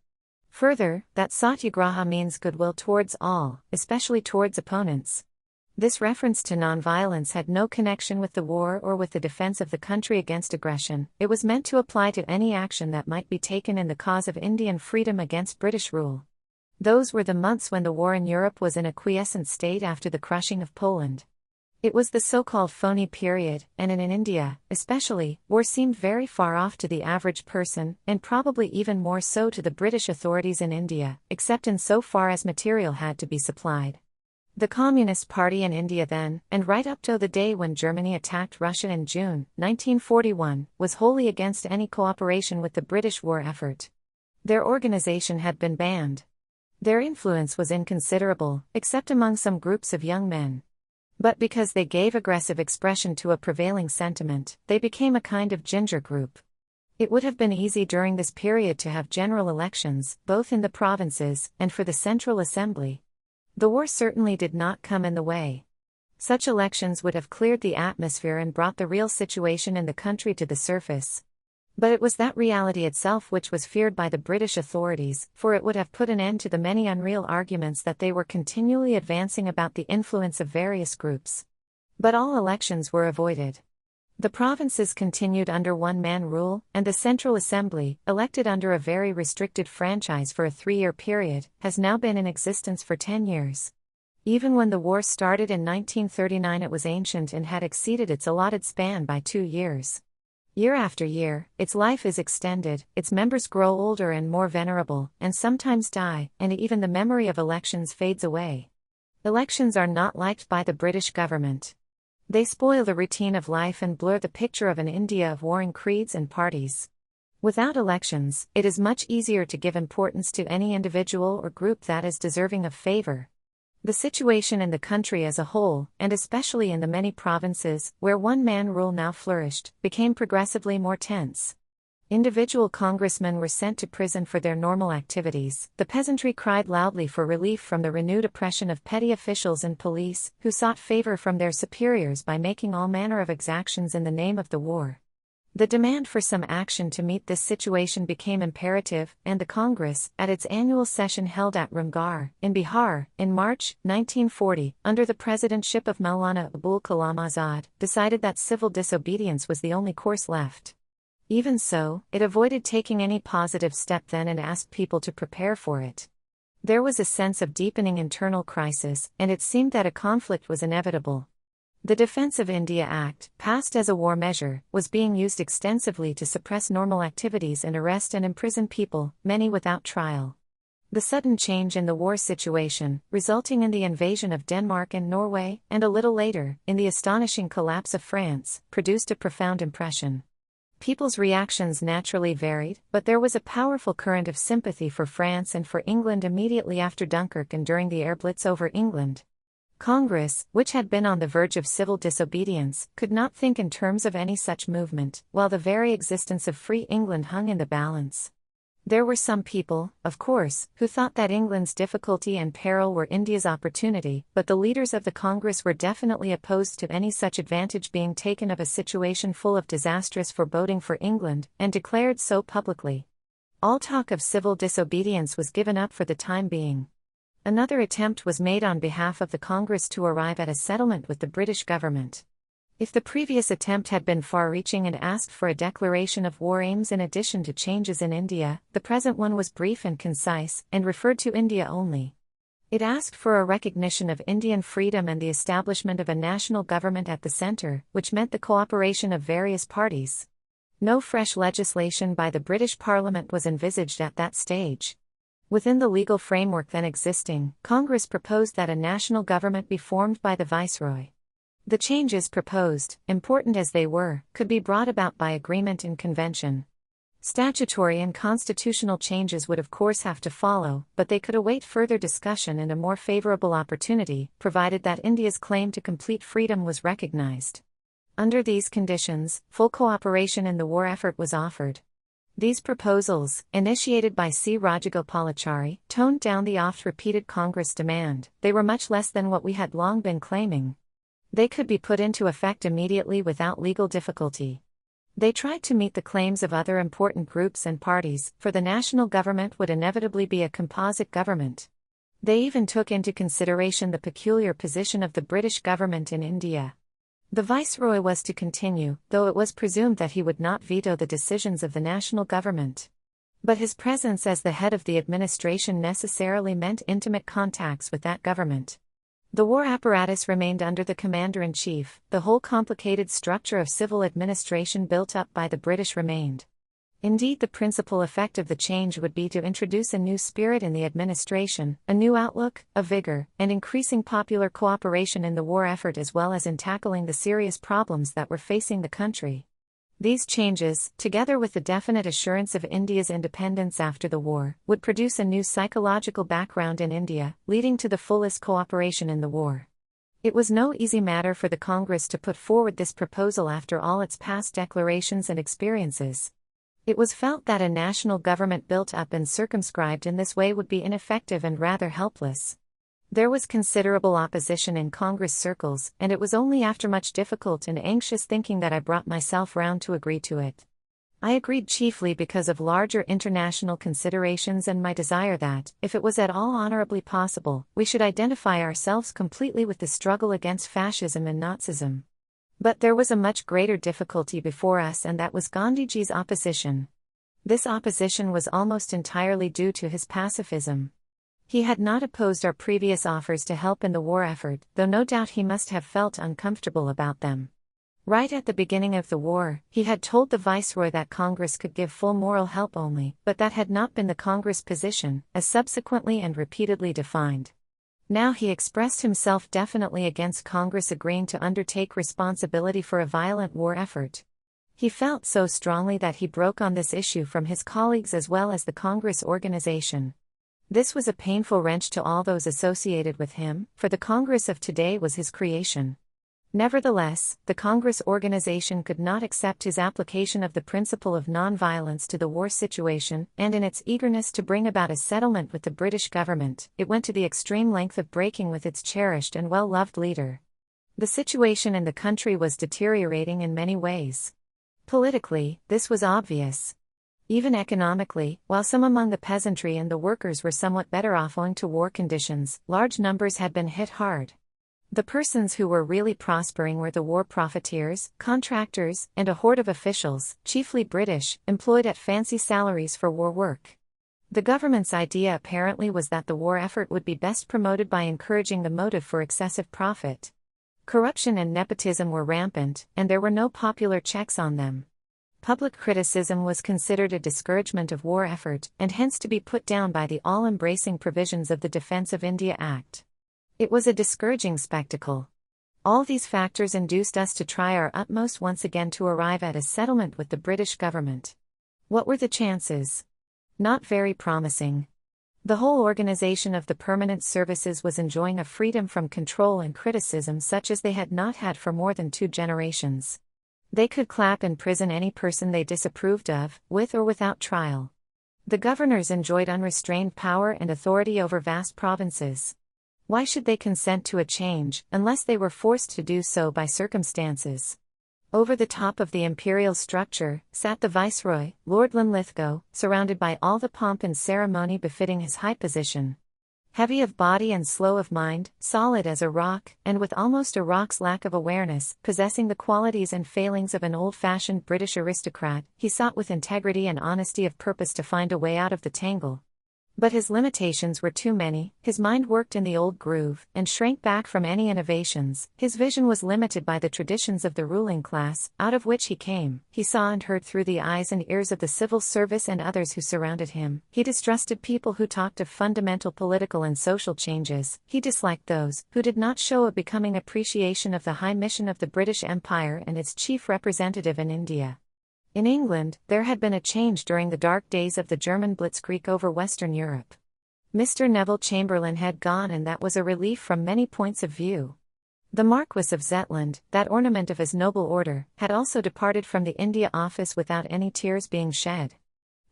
Further, that satyagraha means goodwill towards all, especially towards opponents. This reference to nonviolence had no connection with the war or with the defense of the country against aggression. It was meant to apply to any action that might be taken in the cause of Indian freedom against British rule. Those were the months when the war in Europe was in a quiescent state after the crushing of Poland. It was the so-called phony period, and in India, especially, war seemed very far off to the average person, and probably even more so to the British authorities in India, except in so far as material had to be supplied. The Communist Party in India then, and right up to the day when Germany attacked Russia in June 1941, was wholly against any cooperation with the British war effort. Their organization had been banned. Their influence was inconsiderable, except among some groups of young men. But because they gave aggressive expression to a prevailing sentiment, they became a kind of ginger group. It would have been easy during this period to have general elections, both in the provinces and for the Central Assembly. The war certainly did not come in the way. Such elections would have cleared the atmosphere and brought the real situation in the country to the surface. But it was that reality itself which was feared by the British authorities, for it would have put an end to the many unreal arguments that they were continually advancing about the influence of various groups. But all elections were avoided. The provinces continued under one-man rule, and the Central Assembly, elected under a very restricted franchise for a 3-year period, has now been in existence for 10 years. Even when the war started in 1939, it was ancient and had exceeded its allotted span by 2 years. Year after year, its life is extended, its members grow older and more venerable, and sometimes die, and even the memory of elections fades away. Elections are not liked by the British government. They spoil the routine of life and blur the picture of an India of warring creeds and parties. Without elections, it is much easier to give importance to any individual or group that is deserving of favor. The situation in the country as a whole, and especially in the many provinces where one-man rule now flourished, became progressively more tense. Individual congressmen were sent to prison for their normal activities. The peasantry cried loudly for relief from the renewed oppression of petty officials and police, who sought favor from their superiors by making all manner of exactions in the name of the war. The demand for some action to meet this situation became imperative, and the Congress, at its annual session held at Ramgarh, in Bihar, in March 1940, under the presidentship of Maulana Abul Kalam Azad, decided that civil disobedience was the only course left. Even so, it avoided taking any positive step then and asked people to prepare for it. There was a sense of deepening internal crisis, and it seemed that a conflict was inevitable. The Defence of India Act, passed as a war measure, was being used extensively to suppress normal activities and arrest and imprison people, many without trial. The sudden change in the war situation, resulting in the invasion of Denmark and Norway, and a little later, in the astonishing collapse of France, produced a profound impression. People's reactions naturally varied, but there was a powerful current of sympathy for France and for England immediately after Dunkirk and during the air blitz over England. Congress, which had been on the verge of civil disobedience, could not think in terms of any such movement, while the very existence of free England hung in the balance. There were some people, of course, who thought that England's difficulty and peril were India's opportunity, but the leaders of the Congress were definitely opposed to any such advantage being taken of a situation full of disastrous foreboding for England, and declared so publicly. All talk of civil disobedience was given up for the time being. Another attempt was made on behalf of the Congress to arrive at a settlement with the British government. If the previous attempt had been far-reaching and asked for a declaration of war aims in addition to changes in India, the present one was brief and concise, and referred to India only. It asked for a recognition of Indian freedom and the establishment of a national government at the centre, which meant the cooperation of various parties. No fresh legislation by the British Parliament was envisaged at that stage. Within the legal framework then existing, Congress proposed that a national government be formed by the Viceroy. The changes proposed, important as they were, could be brought about by agreement in convention. Statutory and constitutional changes would of course have to follow, but they could await further discussion and a more favorable opportunity, provided that India's claim to complete freedom was recognized. Under these conditions, full cooperation in the war effort was offered. These proposals, initiated by C. Rajagopalachari, toned down the oft-repeated Congress demand. They were much less than what we had long been claiming. They could be put into effect immediately without legal difficulty. They tried to meet the claims of other important groups and parties, for the national government would inevitably be a composite government. They even took into consideration the peculiar position of the British government in India. The Viceroy was to continue, though it was presumed that he would not veto the decisions of the national government. But his presence as the head of the administration necessarily meant intimate contacts with that government. The war apparatus remained under the commander-in-chief, the whole complicated structure of civil administration built up by the British remained. Indeed, the principal effect of the change would be to introduce a new spirit in the administration, a new outlook, a vigor, and increasing popular cooperation in the war effort as well as in tackling the serious problems that were facing the country. These changes, together with the definite assurance of India's independence after the war, would produce a new psychological background in India, leading to the fullest cooperation in the war. It was no easy matter for the Congress to put forward this proposal after all its past declarations and experiences. It was felt that a national government built up and circumscribed in this way would be ineffective and rather helpless. There was considerable opposition in Congress circles, and it was only after much difficult and anxious thinking that I brought myself round to agree to it. I agreed chiefly because of larger international considerations and my desire that, if it was at all honorably possible, we should identify ourselves completely with the struggle against fascism and Nazism. But there was a much greater difficulty before us, and that was Gandhiji's opposition. This opposition was almost entirely due to his pacifism. He had not opposed our previous offers to help in the war effort, though no doubt he must have felt uncomfortable about them. Right at the beginning of the war, he had told the Viceroy that Congress could give full moral help only, but that had not been the Congress position, as subsequently and repeatedly defined. Now he expressed himself definitely against Congress agreeing to undertake responsibility for a violent war effort. He felt so strongly that he broke on this issue from his colleagues as well as the Congress organization. This was a painful wrench to all those associated with him, for the Congress of today was his creation. Nevertheless, the Congress organization could not accept his application of the principle of non-violence to the war situation, and in its eagerness to bring about a settlement with the British government, it went to the extreme length of breaking with its cherished and well-loved leader. The situation in the country was deteriorating in many ways. Politically, this was obvious. Even economically, while some among the peasantry and the workers were somewhat better off owing to war conditions, large numbers had been hit hard. The persons who were really prospering were the war profiteers, contractors, and a horde of officials, chiefly British, employed at fancy salaries for war work. The government's idea apparently was that the war effort would be best promoted by encouraging the motive for excessive profit. Corruption and nepotism were rampant, and there were no popular checks on them. Public criticism was considered a discouragement of war effort, and hence to be put down by the all-embracing provisions of the Defence of India Act. It was a discouraging spectacle. All these factors induced us to try our utmost once again to arrive at a settlement with the British government. What were the chances? Not very promising. The whole organization of the permanent services was enjoying a freedom from control and criticism such as they had not had for more than 2 generations. They could clap in prison any person they disapproved of, with or without trial. The governors enjoyed unrestrained power and authority over vast provinces. Why should they consent to a change, unless they were forced to do so by circumstances? Over the top of the imperial structure, sat the Viceroy, Lord Linlithgow, surrounded by all the pomp and ceremony befitting his high position. Heavy of body and slow of mind, solid as a rock, and with almost a rock's lack of awareness, possessing the qualities and failings of an old-fashioned British aristocrat, he sought with integrity and honesty of purpose to find a way out of the tangle. But his limitations were too many, his mind worked in the old groove, and shrank back from any innovations. His vision was limited by the traditions of the ruling class, out of which he came. He saw and heard through the eyes and ears of the civil service and others who surrounded him. He distrusted people who talked of fundamental political and social changes. He disliked those who did not show a becoming appreciation of the high mission of the British Empire and its chief representative in India. In England, there had been a change during the dark days of the German blitzkrieg over Western Europe. Mr. Neville Chamberlain had gone, and that was a relief from many points of view. The Marquis of Zetland, that ornament of his noble order, had also departed from the India Office without any tears being shed.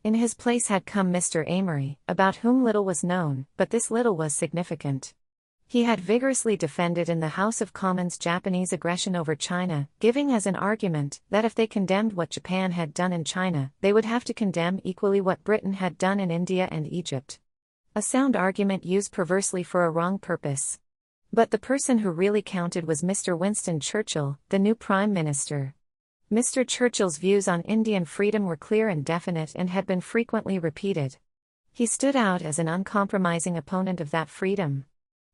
In his place had come Mr. Amory, about whom little was known, but this little was significant. He had vigorously defended in the House of Commons Japanese aggression over China, giving as an argument that if they condemned what Japan had done in China, they would have to condemn equally what Britain had done in India and Egypt. A sound argument used perversely for a wrong purpose. But the person who really counted was Mr. Winston Churchill, the new Prime Minister. Mr. Churchill's views on Indian freedom were clear and definite and had been frequently repeated. He stood out as an uncompromising opponent of that freedom.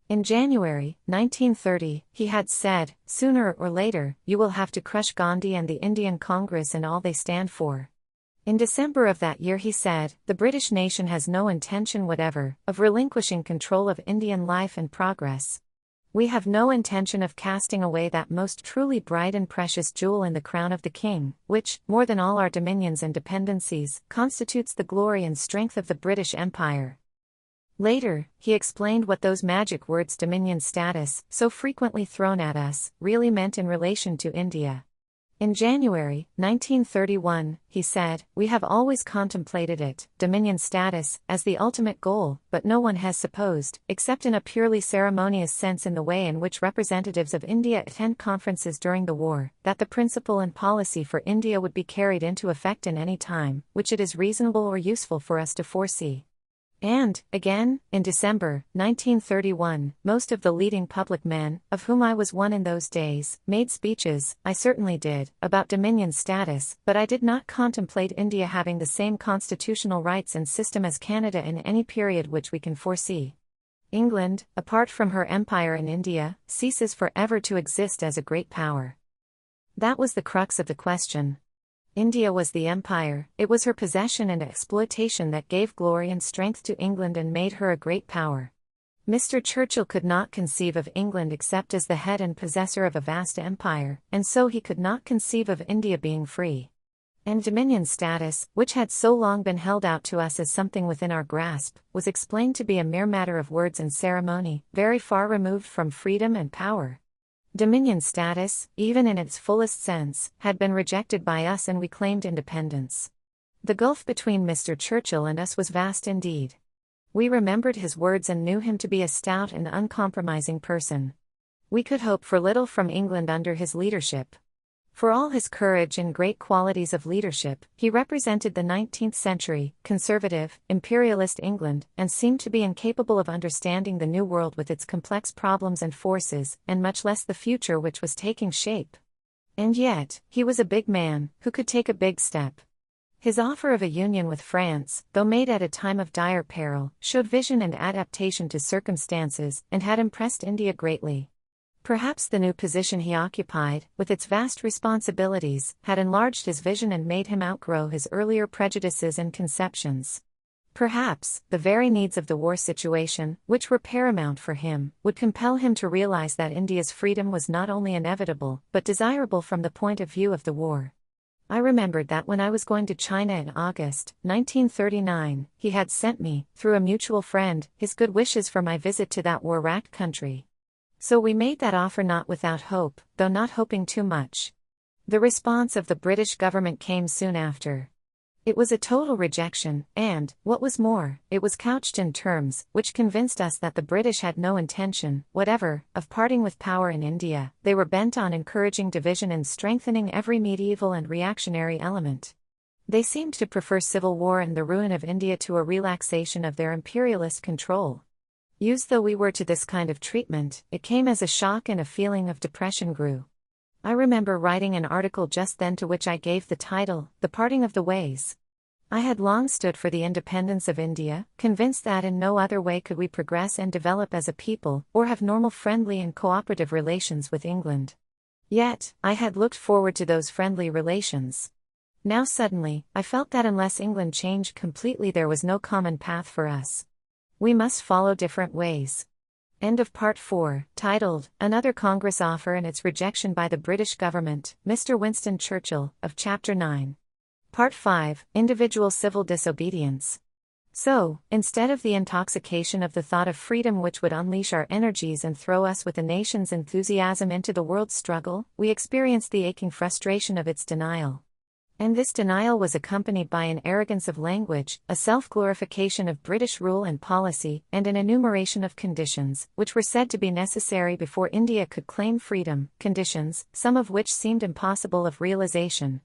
In January 1930, he had said, "Sooner or later, you will have to crush Gandhi and the Indian Congress and all they stand for." In December of that year he said, "The British nation has no intention whatever of relinquishing control of Indian life and progress. We have no intention of casting away that most truly bright and precious jewel in the crown of the king, which, more than all our dominions and dependencies, constitutes the glory and strength of the British Empire." Later, he explained what those magic words dominion status, so frequently thrown at us, really meant in relation to India. In January 1931, he said, "We have always contemplated it, dominion status, as the ultimate goal, but no one has supposed, except in a purely ceremonious sense in the way in which representatives of India attend conferences during the war, that the principle and policy for India would be carried into effect in any time, which it is reasonable or useful for us to foresee." And, again, in December 1931, most of the leading public men, of whom I was one in those days, made speeches, I certainly did, about dominion status, but I did not contemplate India having the same constitutional rights and system as Canada in any period which we can foresee. England, apart from her empire in India, ceases forever to exist as a great power. That was the crux of the question. India was the empire, it was her possession and exploitation that gave glory and strength to England and made her a great power. Mr. Churchill could not conceive of England except as the head and possessor of a vast empire, and so he could not conceive of India being free. And dominion status, which had so long been held out to us as something within our grasp, was explained to be a mere matter of words and ceremony, very far removed from freedom and power. Dominion status, even in its fullest sense, had been rejected by us and we claimed independence. The gulf between Mr. Churchill and us was vast indeed. We remembered his words and knew him to be a stout and uncompromising person. We could hope for little from England under his leadership. For all his courage and great qualities of leadership, he represented the 19th century, conservative, imperialist England, and seemed to be incapable of understanding the new world with its complex problems and forces, and much less the future which was taking shape. And yet, he was a big man, who could take a big step. His offer of a union with France, though made at a time of dire peril, showed vision and adaptation to circumstances, and had impressed India greatly. Perhaps the new position he occupied, with its vast responsibilities, had enlarged his vision and made him outgrow his earlier prejudices and conceptions. Perhaps, the very needs of the war situation, which were paramount for him, would compel him to realize that India's freedom was not only inevitable, but desirable from the point of view of the war. I remembered that when I was going to China in August 1939, he had sent me, through a mutual friend, his good wishes for my visit to that war-racked country. So we made that offer not without hope, though not hoping too much. The response of the British government came soon after. It was a total rejection, and, what was more, it was couched in terms which convinced us that the British had no intention, whatever, of parting with power in India. They were bent on encouraging division and strengthening every medieval and reactionary element. They seemed to prefer civil war and the ruin of India to a relaxation of their imperialist control. Used though we were to this kind of treatment, it came as a shock and a feeling of depression grew. I remember writing an article just then to which I gave the title, "The Parting of the Ways." I had long stood for the independence of India, convinced that in no other way could we progress and develop as a people, or have normal friendly and cooperative relations with England. Yet, I had looked forward to those friendly relations. Now suddenly, I felt that unless England changed completely there was no common path for us. We must follow different ways. End of Part 4, titled, Another Congress Offer and Its Rejection by the British Government, Mr. Winston Churchill, of Chapter 9. Part 5, Individual Civil Disobedience. So, instead of the intoxication of the thought of freedom which would unleash our energies and throw us with a nation's enthusiasm into the world's struggle, we experienced the aching frustration of its denial. And this denial was accompanied by an arrogance of language, a self-glorification of British rule and policy, and an enumeration of conditions, which were said to be necessary before India could claim freedom, conditions, some of which seemed impossible of realization.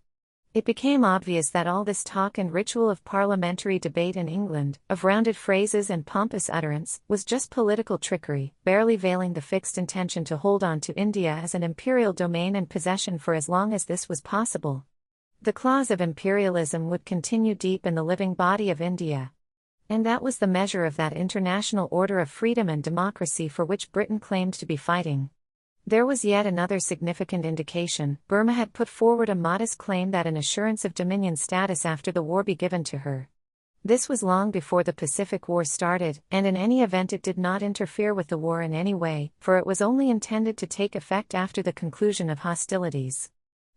It became obvious that all this talk and ritual of parliamentary debate in England, of rounded phrases and pompous utterance, was just political trickery, barely veiling the fixed intention to hold on to India as an imperial domain and possession for as long as this was possible. The claws of imperialism would continue deep in the living body of India. And that was the measure of that international order of freedom and democracy for which Britain claimed to be fighting. There was yet another significant indication. Burma had put forward a modest claim that an assurance of dominion status after the war be given to her. This was long before the Pacific War started, and in any event it did not interfere with the war in any way, for it was only intended to take effect after the conclusion of hostilities.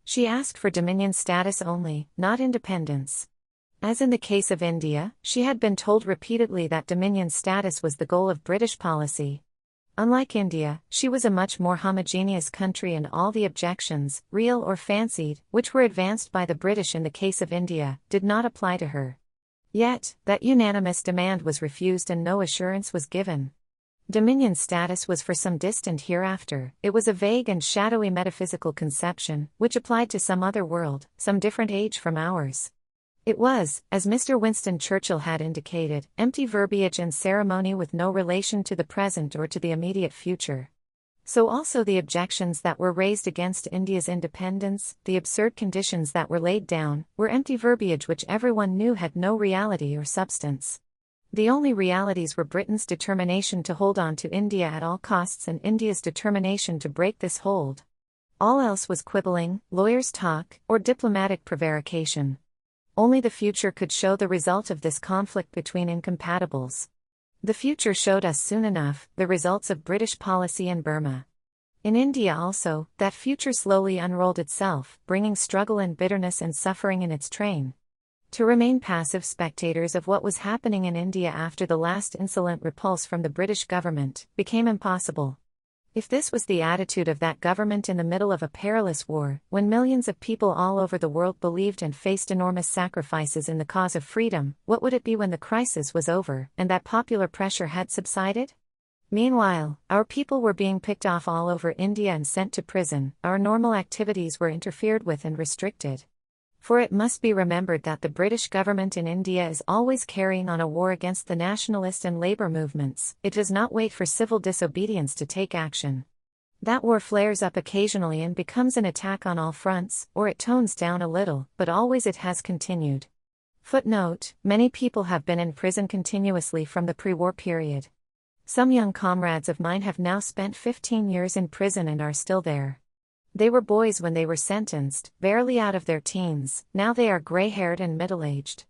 She asked for dominion status only, not independence. As in the case of India, she had been told repeatedly that dominion status was the goal of British policy. Unlike India, she was a much more homogeneous country, and all the objections, real or fancied, which were advanced by the British in the case of India, did not apply to her. Yet, that unanimous demand was refused and no assurance was given. Dominion status was for some distant hereafter. It was a vague and shadowy metaphysical conception, which applied to some other world, some different age from ours. It was, as Mr. Winston Churchill had indicated, empty verbiage and ceremony with no relation to the present or to the immediate future. So also the objections that were raised against India's independence, the absurd conditions that were laid down, were empty verbiage which everyone knew had no reality or substance. The only realities were Britain's determination to hold on to India at all costs and India's determination to break this hold. All else was quibbling, lawyers' talk, or diplomatic prevarication. Only the future could show the result of this conflict between incompatibles. The future showed us soon enough the results of British policy in Burma. In India also, that future slowly unrolled itself, bringing struggle and bitterness and suffering in its train. To remain passive spectators of what was happening in India after the last insolent repulse from the British government became impossible. If this was the attitude of that government in the middle of a perilous war, when millions of people all over the world believed and faced enormous sacrifices in the cause of freedom, what would it be when the crisis was over, and that popular pressure had subsided? Meanwhile, our people were being picked off all over India and sent to prison, our normal activities were interfered with and restricted. For it must be remembered that the British government in India is always carrying on a war against the nationalist and labour movements. It does not wait for civil disobedience to take action. That war flares up occasionally and becomes an attack on all fronts, or it tones down a little, but always it has continued. Footnote: many people have been in prison continuously from the pre-war period. Some young comrades of mine have now spent 15 years in prison and are still there. They were boys when they were sentenced, barely out of their teens, now they are gray-haired and middle-aged.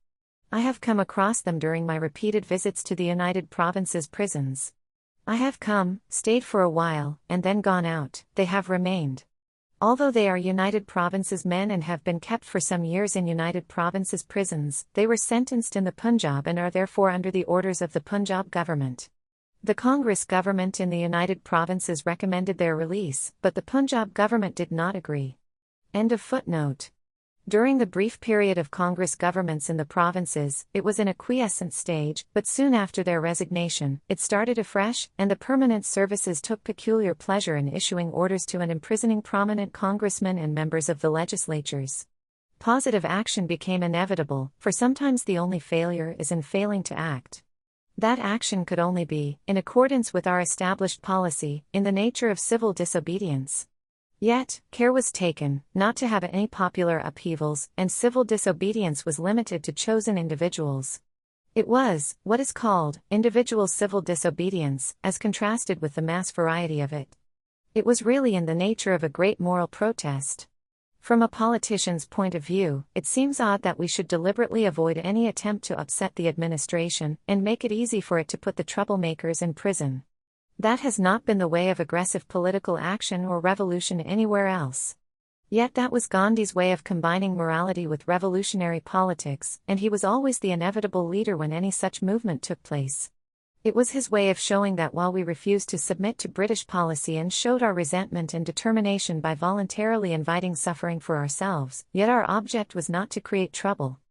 I have come across them during my repeated visits to the United Provinces prisons. I have come, stayed for a while, and then gone out. They have remained. Although they are United Provinces men and have been kept for some years in United Provinces prisons, they were sentenced in the Punjab and are therefore under the orders of the Punjab government. The Congress government in the United Provinces recommended their release, but the Punjab government did not agree. End of footnote. During the brief period of Congress governments in the provinces, it was in a quiescent stage, but soon after their resignation, it started afresh, and the permanent services took peculiar pleasure in issuing orders to and imprisoning prominent congressmen and members of the legislatures. Positive action became inevitable, for sometimes the only failure is in failing to act. That action could only be, in accordance with our established policy, in the nature of civil disobedience. Yet, care was taken, not to have any popular upheavals, and civil disobedience was limited to chosen individuals. It was, what is called, individual civil disobedience, as contrasted with the mass variety of it. It was really in the nature of a great moral protest. From a politician's point of view, it seems odd that we should deliberately avoid any attempt to upset the administration, and make it easy for it to put the troublemakers in prison. That has not been the way of aggressive political action or revolution anywhere else. Yet that was Gandhi's way of combining morality with revolutionary politics, and he was always the inevitable leader when any such movement took place. It was his way of showing that while we refused to submit to British policy and showed our resentment and determination by voluntarily inviting suffering for ourselves, yet our object was not to create trouble.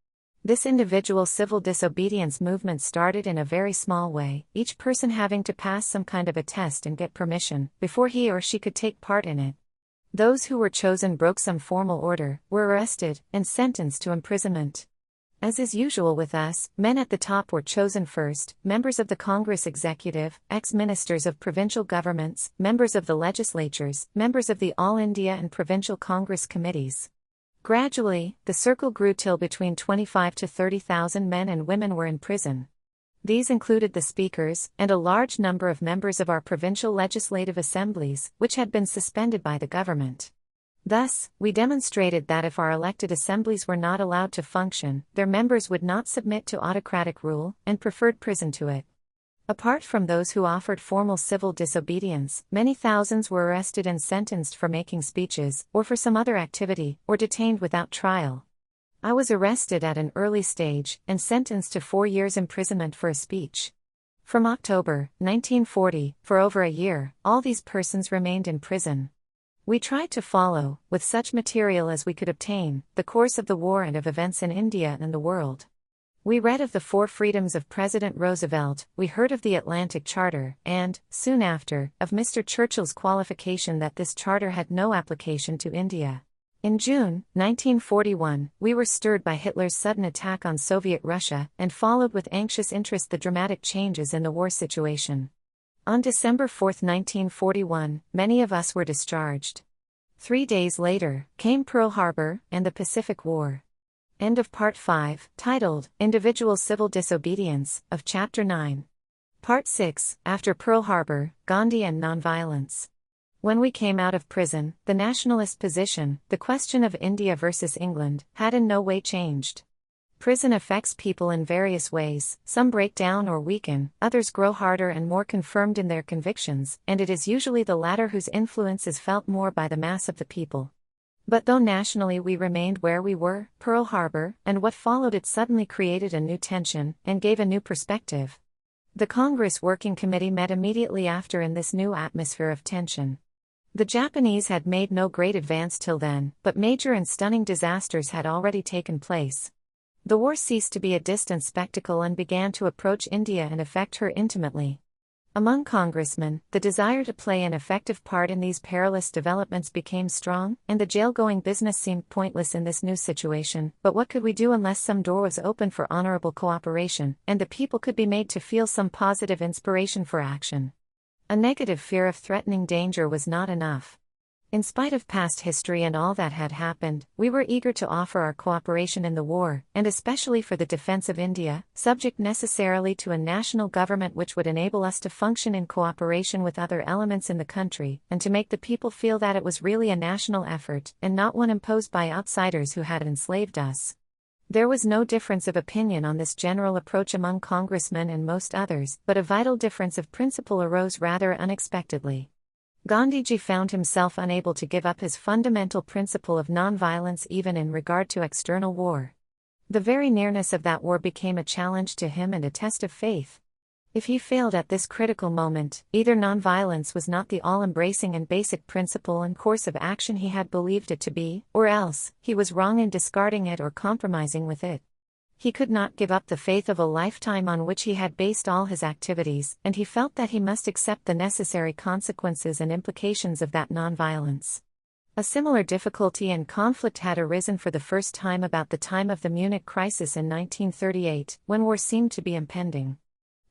This individual civil disobedience movement started in a very small way, each person having to pass some kind of a test and get permission, before he or she could take part in it. Those who were chosen broke some formal order, were arrested, and sentenced to imprisonment. As is usual with us, men at the top were chosen first, members of the Congress executive, ex-ministers of provincial governments, members of the legislatures, members of the All India and provincial Congress committees. Gradually, the circle grew till between 25 to 30,000 men and women were in prison. These included the speakers, and a large number of members of our provincial legislative assemblies, which had been suspended by the government. Thus, we demonstrated that if our elected assemblies were not allowed to function, their members would not submit to autocratic rule, and preferred prison to it. Apart from those who offered formal civil disobedience, many thousands were arrested and sentenced for making speeches, or for some other activity, or detained without trial. I was arrested at an early stage and sentenced to 4 years imprisonment for a speech. From October 1940, for over a year, all these persons remained in prison. We tried to follow, with such material as we could obtain, the course of the war and of events in India and the world. We read of the 4 freedoms of President Roosevelt, we heard of the Atlantic Charter, and, soon after, of Mr. Churchill's qualification that this charter had no application to India. In June 1941, we were stirred by Hitler's sudden attack on Soviet Russia and followed with anxious interest the dramatic changes in the war situation. On December 4, 1941, many of us were discharged. 3 days later, came Pearl Harbor and the Pacific War. End of Part 5, titled, Individual Civil Disobedience, of Chapter 9. Part 6, After Pearl Harbor, Gandhi and Nonviolence. When we came out of prison, the nationalist position, the question of India versus England, had in no way changed. Prison affects people in various ways, some break down or weaken, others grow harder and more confirmed in their convictions, and it is usually the latter whose influence is felt more by the mass of the people. But though nationally we remained where we were, Pearl Harbor, and what followed it suddenly created a new tension, and gave a new perspective. The Congress Working Committee met immediately after in this new atmosphere of tension. The Japanese had made no great advance till then, but major and stunning disasters had already taken place. The war ceased to be a distant spectacle and began to approach India and affect her intimately. Among congressmen, the desire to play an effective part in these perilous developments became strong, and the jail-going business seemed pointless in this new situation. But what could we do unless some door was open for honorable cooperation, and the people could be made to feel some positive inspiration for action? A negative fear of threatening danger was not enough. In spite of past history and all that had happened, we were eager to offer our cooperation in the war, and especially for the defense of India, subject necessarily to a national government which would enable us to function in cooperation with other elements in the country, and to make the people feel that it was really a national effort, and not one imposed by outsiders who had enslaved us. There was no difference of opinion on this general approach among congressmen and most others, but a vital difference of principle arose rather unexpectedly. Gandhiji found himself unable to give up his fundamental principle of nonviolence even in regard to external war. The very nearness of that war became a challenge to him and a test of faith. If he failed at this critical moment, either nonviolence was not the all-embracing and basic principle and course of action he had believed it to be, or else, he was wrong in discarding it or compromising with it. He could not give up the faith of a lifetime on which he had based all his activities, and he felt that he must accept the necessary consequences and implications of that nonviolence. A similar difficulty and conflict had arisen for the first time about the time of the Munich crisis in 1938, when war seemed to be impending.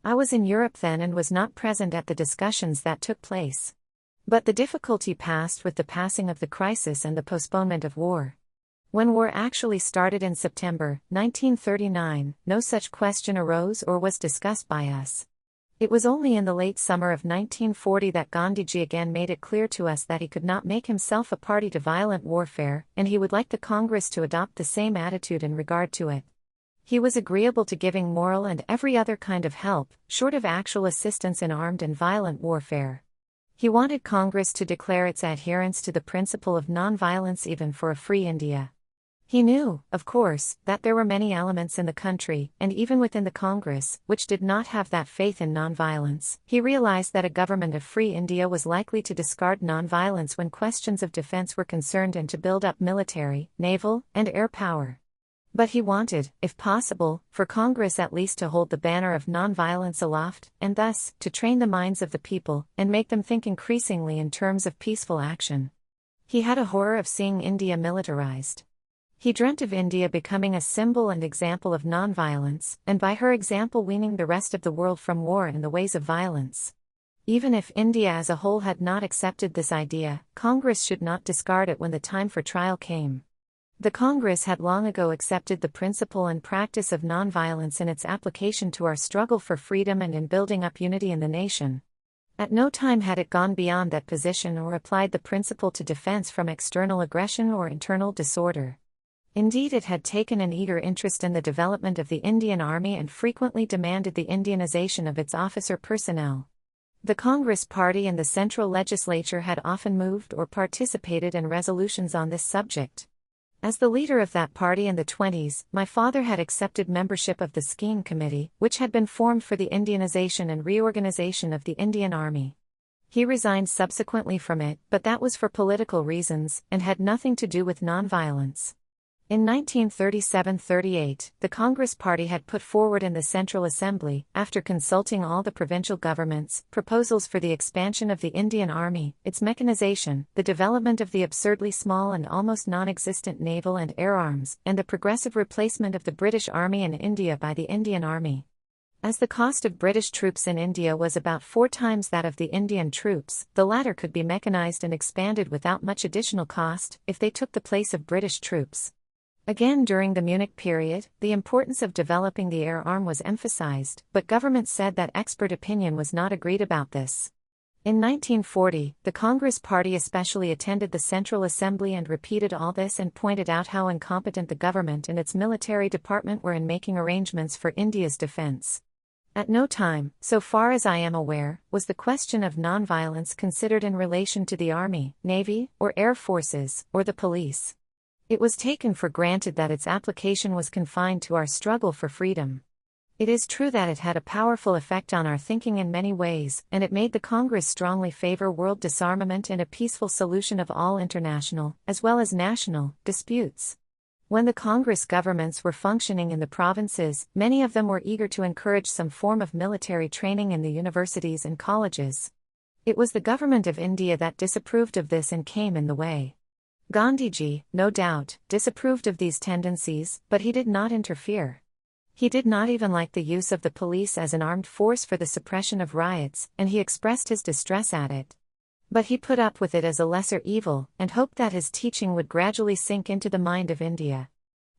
I was in Europe then and was not present at the discussions that took place. But the difficulty passed with the passing of the crisis and the postponement of war. When war actually started in September 1939, no such question arose or was discussed by us. It was only in the late summer of 1940 that Gandhiji again made it clear to us that he could not make himself a party to violent warfare, and he would like the Congress to adopt the same attitude in regard to it. He was agreeable to giving moral and every other kind of help, short of actual assistance in armed and violent warfare. He wanted Congress to declare its adherence to the principle of nonviolence even for a free India. He knew, of course, that there were many elements in the country, and even within the Congress, which did not have that faith in nonviolence. He realized that a government of free India was likely to discard nonviolence when questions of defense were concerned and to build up military, naval, and air power. But he wanted, if possible, for Congress at least to hold the banner of nonviolence aloft, and thus, to train the minds of the people, and make them think increasingly in terms of peaceful action. He had a horror of seeing India militarized. He dreamt of India becoming a symbol and example of nonviolence, and by her example weaning the rest of the world from war and the ways of violence. Even if India as a whole had not accepted this idea, Congress should not discard it when the time for trial came. The Congress had long ago accepted the principle and practice of nonviolence in its application to our struggle for freedom and in building up unity in the nation. At no time had it gone beyond that position or applied the principle to defense from external aggression or internal disorder. Indeed, it had taken an eager interest in the development of the Indian Army and frequently demanded the Indianization of its officer personnel. The Congress Party and the central legislature had often moved or participated in resolutions on this subject. As the leader of that party in the 20s, my father had accepted membership of the Scheme Committee, which had been formed for the Indianization and reorganization of the Indian Army. He resigned subsequently from it, but that was for political reasons, and had nothing to do with nonviolence. In 1937-38, the Congress Party had put forward in the Central Assembly, after consulting all the provincial governments, proposals for the expansion of the Indian Army, its mechanization, the development of the absurdly small and almost non-existent naval and air arms, and the progressive replacement of the British Army in India by the Indian Army. As the cost of British troops in India was about 4 times that of the Indian troops, the latter could be mechanized and expanded without much additional cost, if they took the place of British troops. Again, during the Munich period, the importance of developing the air arm was emphasized, but government said that expert opinion was not agreed about this. In 1940, the Congress Party especially attended the Central Assembly and repeated all this and pointed out how incompetent the government and its military department were in making arrangements for India's defense. At no time, so far as I am aware, was the question of nonviolence considered in relation to the Army, Navy, or Air Forces, or the police. It was taken for granted that its application was confined to our struggle for freedom. It is true that it had a powerful effect on our thinking in many ways, and it made the Congress strongly favor world disarmament and a peaceful solution of all international, as well as national, disputes. When the Congress governments were functioning in the provinces, many of them were eager to encourage some form of military training in the universities and colleges. It was the government of India that disapproved of this and came in the way. Gandhiji, no doubt, disapproved of these tendencies, but he did not interfere. He did not even like the use of the police as an armed force for the suppression of riots, and he expressed his distress at it. But he put up with it as a lesser evil, and hoped that his teaching would gradually sink into the mind of India.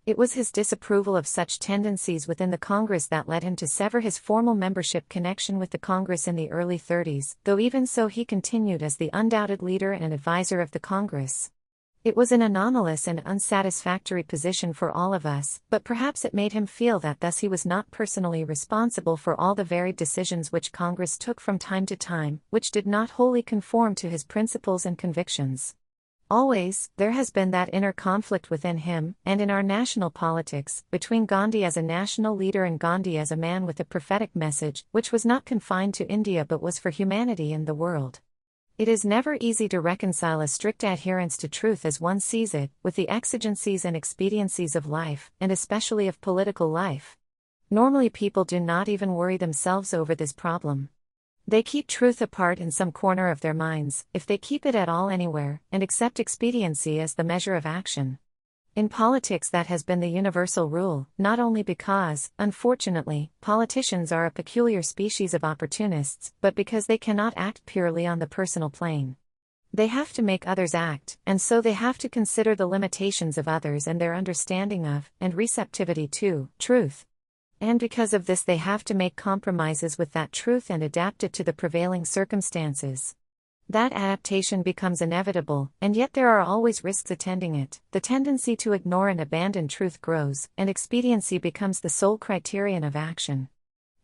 It was his disapproval of such tendencies within the Congress that led him to sever his formal membership connection with the Congress in the early 30s, though even so he continued as the undoubted leader and advisor of the Congress. It was an anomalous and unsatisfactory position for all of us, but perhaps it made him feel that thus he was not personally responsible for all the varied decisions which Congress took from time to time, which did not wholly conform to his principles and convictions. Always, there has been that inner conflict within him, and in our national politics, between Gandhi as a national leader and Gandhi as a man with a prophetic message, which was not confined to India but was for humanity and the world. It is never easy to reconcile a strict adherence to truth as one sees it, with the exigencies and expediencies of life, and especially of political life. Normally people do not even worry themselves over this problem. They keep truth apart in some corner of their minds, if they keep it at all anywhere, and accept expediency as the measure of action. In politics that has been the universal rule, not only because, unfortunately, politicians are a peculiar species of opportunists, but because they cannot act purely on the personal plane. They have to make others act, and so they have to consider the limitations of others and their understanding of, and receptivity to, truth. And because of this they have to make compromises with that truth and adapt it to the prevailing circumstances. That adaptation becomes inevitable, and yet there are always risks attending it. The tendency to ignore and abandon truth grows, and expediency becomes the sole criterion of action.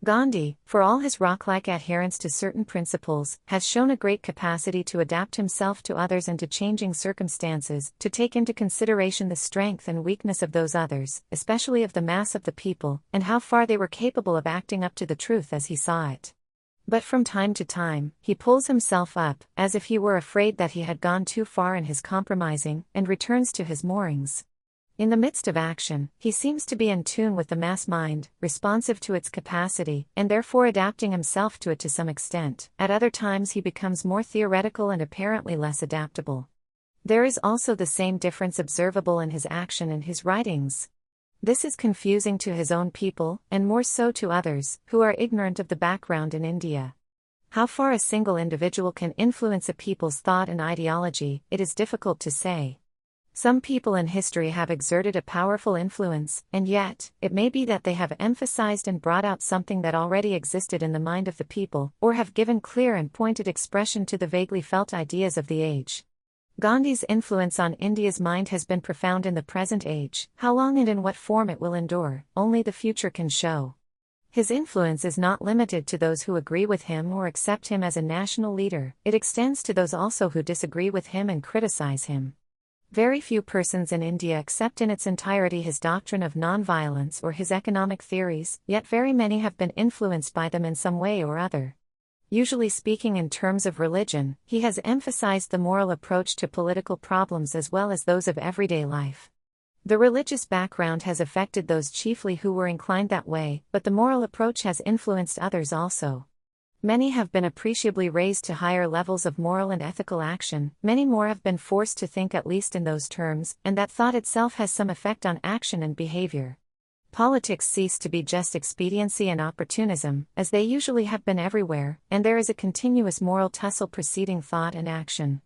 Gandhi, for all his rock-like adherence to certain principles, has shown a great capacity to adapt himself to others and to changing circumstances, to take into consideration the strength and weakness of those others, especially of the mass of the people, and how far they were capable of acting up to the truth as he saw it. But from time to time, he pulls himself up, as if he were afraid that he had gone too far in his compromising, and returns to his moorings. In the midst of action, he seems to be in tune with the mass mind, responsive to its capacity, and therefore adapting himself to it to some extent. At other times he becomes more theoretical and apparently less adaptable. There is also the same difference observable in his action and his writings. This is confusing to his own people, and more so to others, who are ignorant of the background in India. How far a single individual can influence a people's thought and ideology, it is difficult to say. Some people in history have exerted a powerful influence, and yet, it may be that they have emphasized and brought out something that already existed in the mind of the people, or have given clear and pointed expression to the vaguely felt ideas of the age. Gandhi's influence on India's mind has been profound in the present age. How long and in what form it will endure, only the future can show. His influence is not limited to those who agree with him or accept him as a national leader, it extends to those also who disagree with him and criticize him. Very few persons in India accept in its entirety his doctrine of non-violence or his economic theories, yet very many have been influenced by them in some way or other. Usually speaking in terms of religion, he has emphasized the moral approach to political problems as well as those of everyday life. The religious background has affected those chiefly who were inclined that way, but the moral approach has influenced others also. Many have been appreciably raised to higher levels of moral and ethical action, many more have been forced to think at least in those terms, and that thought itself has some effect on action and behavior. Politics cease to be just expediency and opportunism, as they usually have been everywhere, and there is a continuous moral tussle preceding thought and action.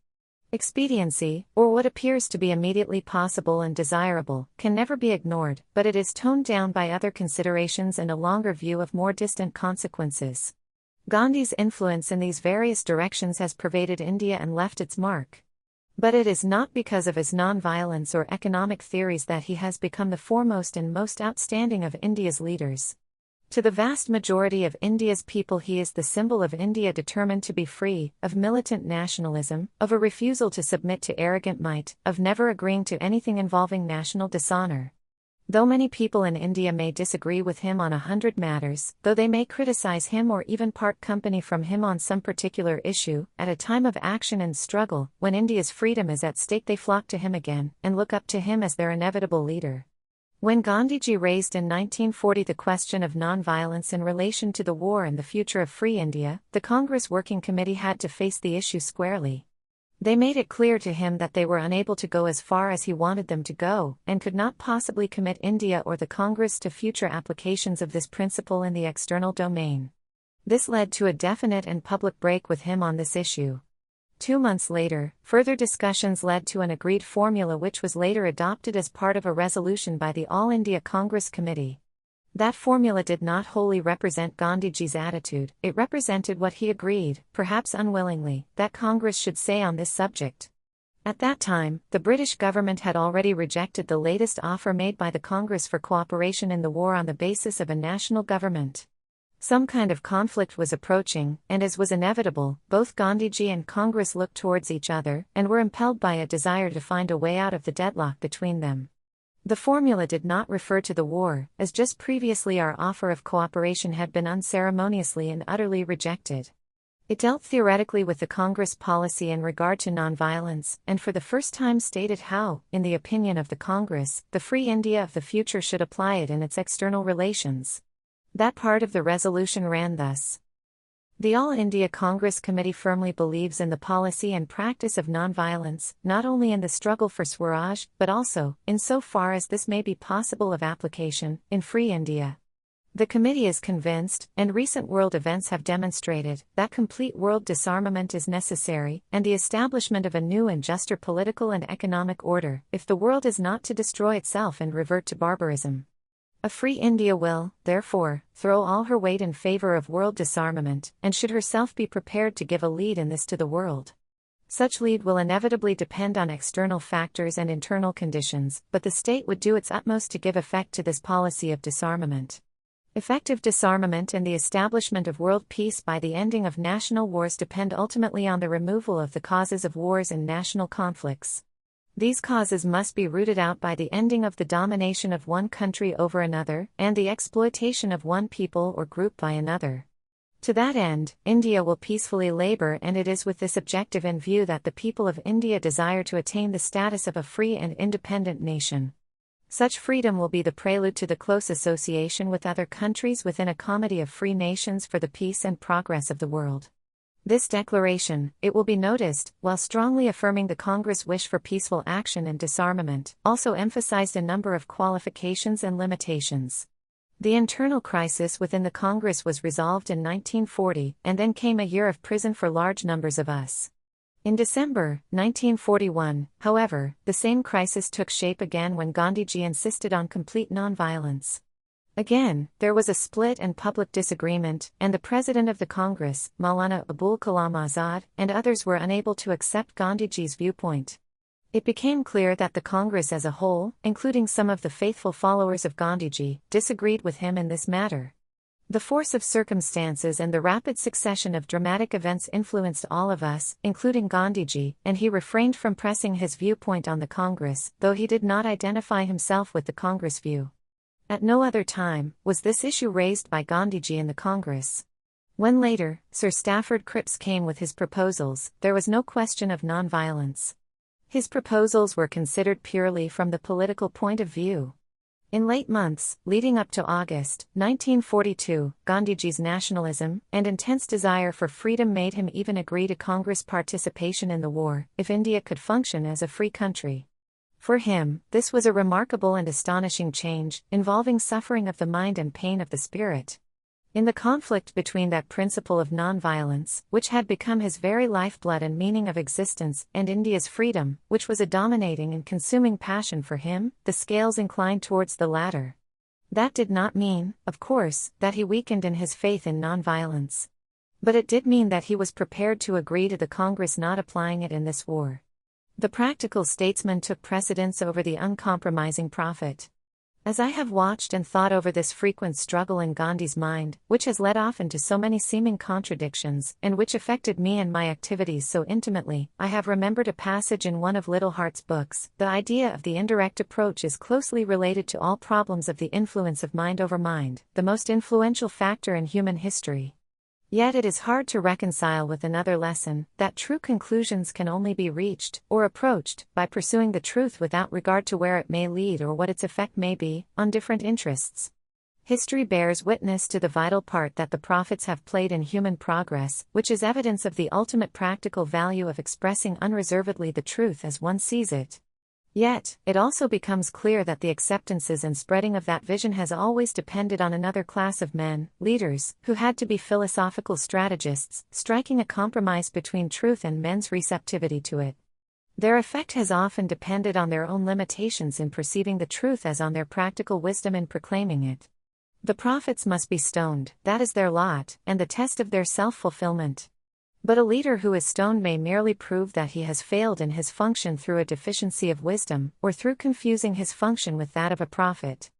Expediency, or what appears to be immediately possible and desirable, can never be ignored, but it is toned down by other considerations and a longer view of more distant consequences. Gandhi's influence in these various directions has pervaded India and left its mark. But it is not because of his non-violence or economic theories that he has become the foremost and most outstanding of India's leaders. To the vast majority of India's people he is the symbol of India determined to be free, of militant nationalism, of a refusal to submit to arrogant might, of never agreeing to anything involving national dishonor. Though many people in India may disagree with him on 100 matters, though they may criticize him or even part company from him on some particular issue, at a time of action and struggle, when India's freedom is at stake they flock to him again, and look up to him as their inevitable leader. When Gandhiji raised in 1940 the question of non-violence in relation to the war and the future of free India, the Congress Working Committee had to face the issue squarely. They made it clear to him that they were unable to go as far as he wanted them to go, and could not possibly commit India or the Congress to future applications of this principle in the external domain. This led to a definite and public break with him on this issue. 2 months later, further discussions led to an agreed formula which was later adopted as part of a resolution by the All India Congress Committee. That formula did not wholly represent Gandhiji's attitude, it represented what he agreed, perhaps unwillingly, that Congress should say on this subject. At that time, the British government had already rejected the latest offer made by the Congress for cooperation in the war on the basis of a national government. Some kind of conflict was approaching, and as was inevitable, both Gandhiji and Congress looked towards each other, and were impelled by a desire to find a way out of the deadlock between them. The formula did not refer to the war, as just previously our offer of cooperation had been unceremoniously and utterly rejected. It dealt theoretically with the Congress policy in regard to nonviolence, and for the first time stated how, in the opinion of the Congress, the free India of the future should apply it in its external relations. That part of the resolution ran thus. The All India Congress Committee firmly believes in the policy and practice of nonviolence, not only in the struggle for Swaraj, but also, in so far as this may be possible of application, in free India. The committee is convinced, and recent world events have demonstrated, that complete world disarmament is necessary, and the establishment of a new and juster political and economic order, if the world is not to destroy itself and revert to barbarism. A free India will, therefore, throw all her weight in favor of world disarmament, and should herself be prepared to give a lead in this to the world. Such lead will inevitably depend on external factors and internal conditions, but the state would do its utmost to give effect to this policy of disarmament. Effective disarmament and the establishment of world peace by the ending of national wars depend ultimately on the removal of the causes of wars and national conflicts. These causes must be rooted out by the ending of the domination of one country over another, and the exploitation of one people or group by another. To that end, India will peacefully labor, and it is with this objective in view that the people of India desire to attain the status of a free and independent nation. Such freedom will be the prelude to the close association with other countries within a comity of free nations for the peace and progress of the world. This declaration, it will be noticed, while strongly affirming the Congress' wish for peaceful action and disarmament, also emphasized a number of qualifications and limitations. The internal crisis within the Congress was resolved in 1940, and then came a year of prison for large numbers of us. In December 1941, however, the same crisis took shape again when Gandhiji insisted on complete nonviolence. Again, there was a split and public disagreement, and the president of the Congress, Maulana Abul Kalam Azad, and others were unable to accept Gandhiji's viewpoint. It became clear that the Congress as a whole, including some of the faithful followers of Gandhiji, disagreed with him in this matter. The force of circumstances and the rapid succession of dramatic events influenced all of us, including Gandhiji, and he refrained from pressing his viewpoint on the Congress, though he did not identify himself with the Congress view. At no other time was this issue raised by Gandhiji in the Congress. When later, Sir Stafford Cripps came with his proposals, there was no question of non-violence. His proposals were considered purely from the political point of view. In late months, leading up to August 1942, Gandhiji's nationalism and intense desire for freedom made him even agree to Congress participation in the war, if India could function as a free country. For him, this was a remarkable and astonishing change, involving suffering of the mind and pain of the spirit. In the conflict between that principle of non-violence, which had become his very lifeblood and meaning of existence, and India's freedom, which was a dominating and consuming passion for him, the scales inclined towards the latter. That did not mean, of course, that he weakened in his faith in non-violence. But it did mean that he was prepared to agree to the Congress not applying it in this war. The practical statesman took precedence over the uncompromising prophet. As I have watched and thought over this frequent struggle in Gandhi's mind, which has led often to so many seeming contradictions, and which affected me and my activities so intimately, I have remembered a passage in one of Little Hart's books. The idea of the indirect approach is closely related to all problems of the influence of mind over mind, the most influential factor in human history. Yet it is hard to reconcile with another lesson, that true conclusions can only be reached, or approached, by pursuing the truth without regard to where it may lead or what its effect may be, on different interests. History bears witness to the vital part that the prophets have played in human progress, which is evidence of the ultimate practical value of expressing unreservedly the truth as one sees it. Yet, it also becomes clear that the acceptances and spreading of that vision has always depended on another class of men, leaders, who had to be philosophical strategists, striking a compromise between truth and men's receptivity to it. Their effect has often depended on their own limitations in perceiving the truth as on their practical wisdom in proclaiming it. The prophets must be stoned, that is their lot, and the test of their self-fulfillment. But a leader who is stoned may merely prove that he has failed in his function through a deficiency of wisdom, or through confusing his function with that of a prophet.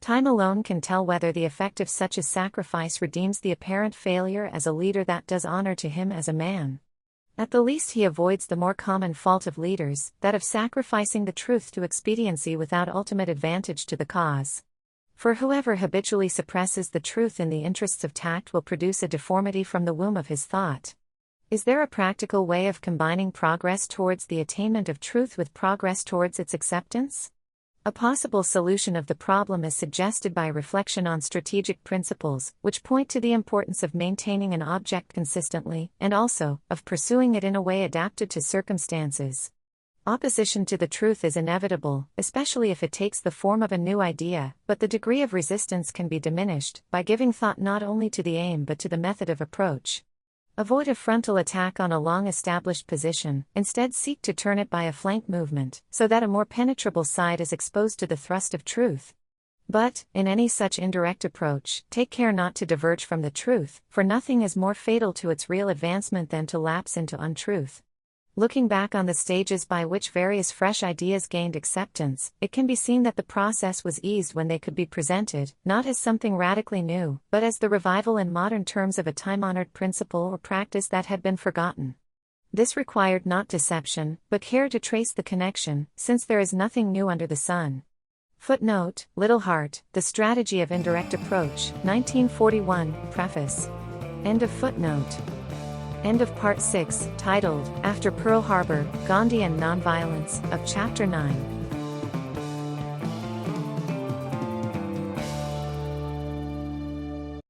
Time alone can tell whether the effect of such a sacrifice redeems the apparent failure as a leader that does honor to him as a man. At the least he avoids the more common fault of leaders, that of sacrificing the truth to expediency without ultimate advantage to the cause. For whoever habitually suppresses the truth in the interests of tact will produce a deformity from the womb of his thought. Is there a practical way of combining progress towards the attainment of truth with progress towards its acceptance? A possible solution of the problem is suggested by reflection on strategic principles, which point to the importance of maintaining an object consistently, and also, of pursuing it in a way adapted to circumstances. Opposition to the truth is inevitable, especially if it takes the form of a new idea, but the degree of resistance can be diminished by giving thought not only to the aim but to the method of approach. Avoid a frontal attack on a long-established position, instead seek to turn it by a flank movement, so that a more penetrable side is exposed to the thrust of truth. But, in any such indirect approach, take care not to diverge from the truth, for nothing is more fatal to its real advancement than to lapse into untruth. Looking back on the stages by which various fresh ideas gained acceptance, it can be seen that the process was eased when they could be presented, not as something radically new, but as the revival in modern terms of a time-honored principle or practice that had been forgotten. This required not deception, but care to trace the connection, since there is nothing new under the sun. Footnote, Little Hart, The Strategy of Indirect Approach, 1941, Preface. End of footnote. End of Part 6, titled, After Pearl Harbor, Gandhi and Nonviolence, of Chapter 9.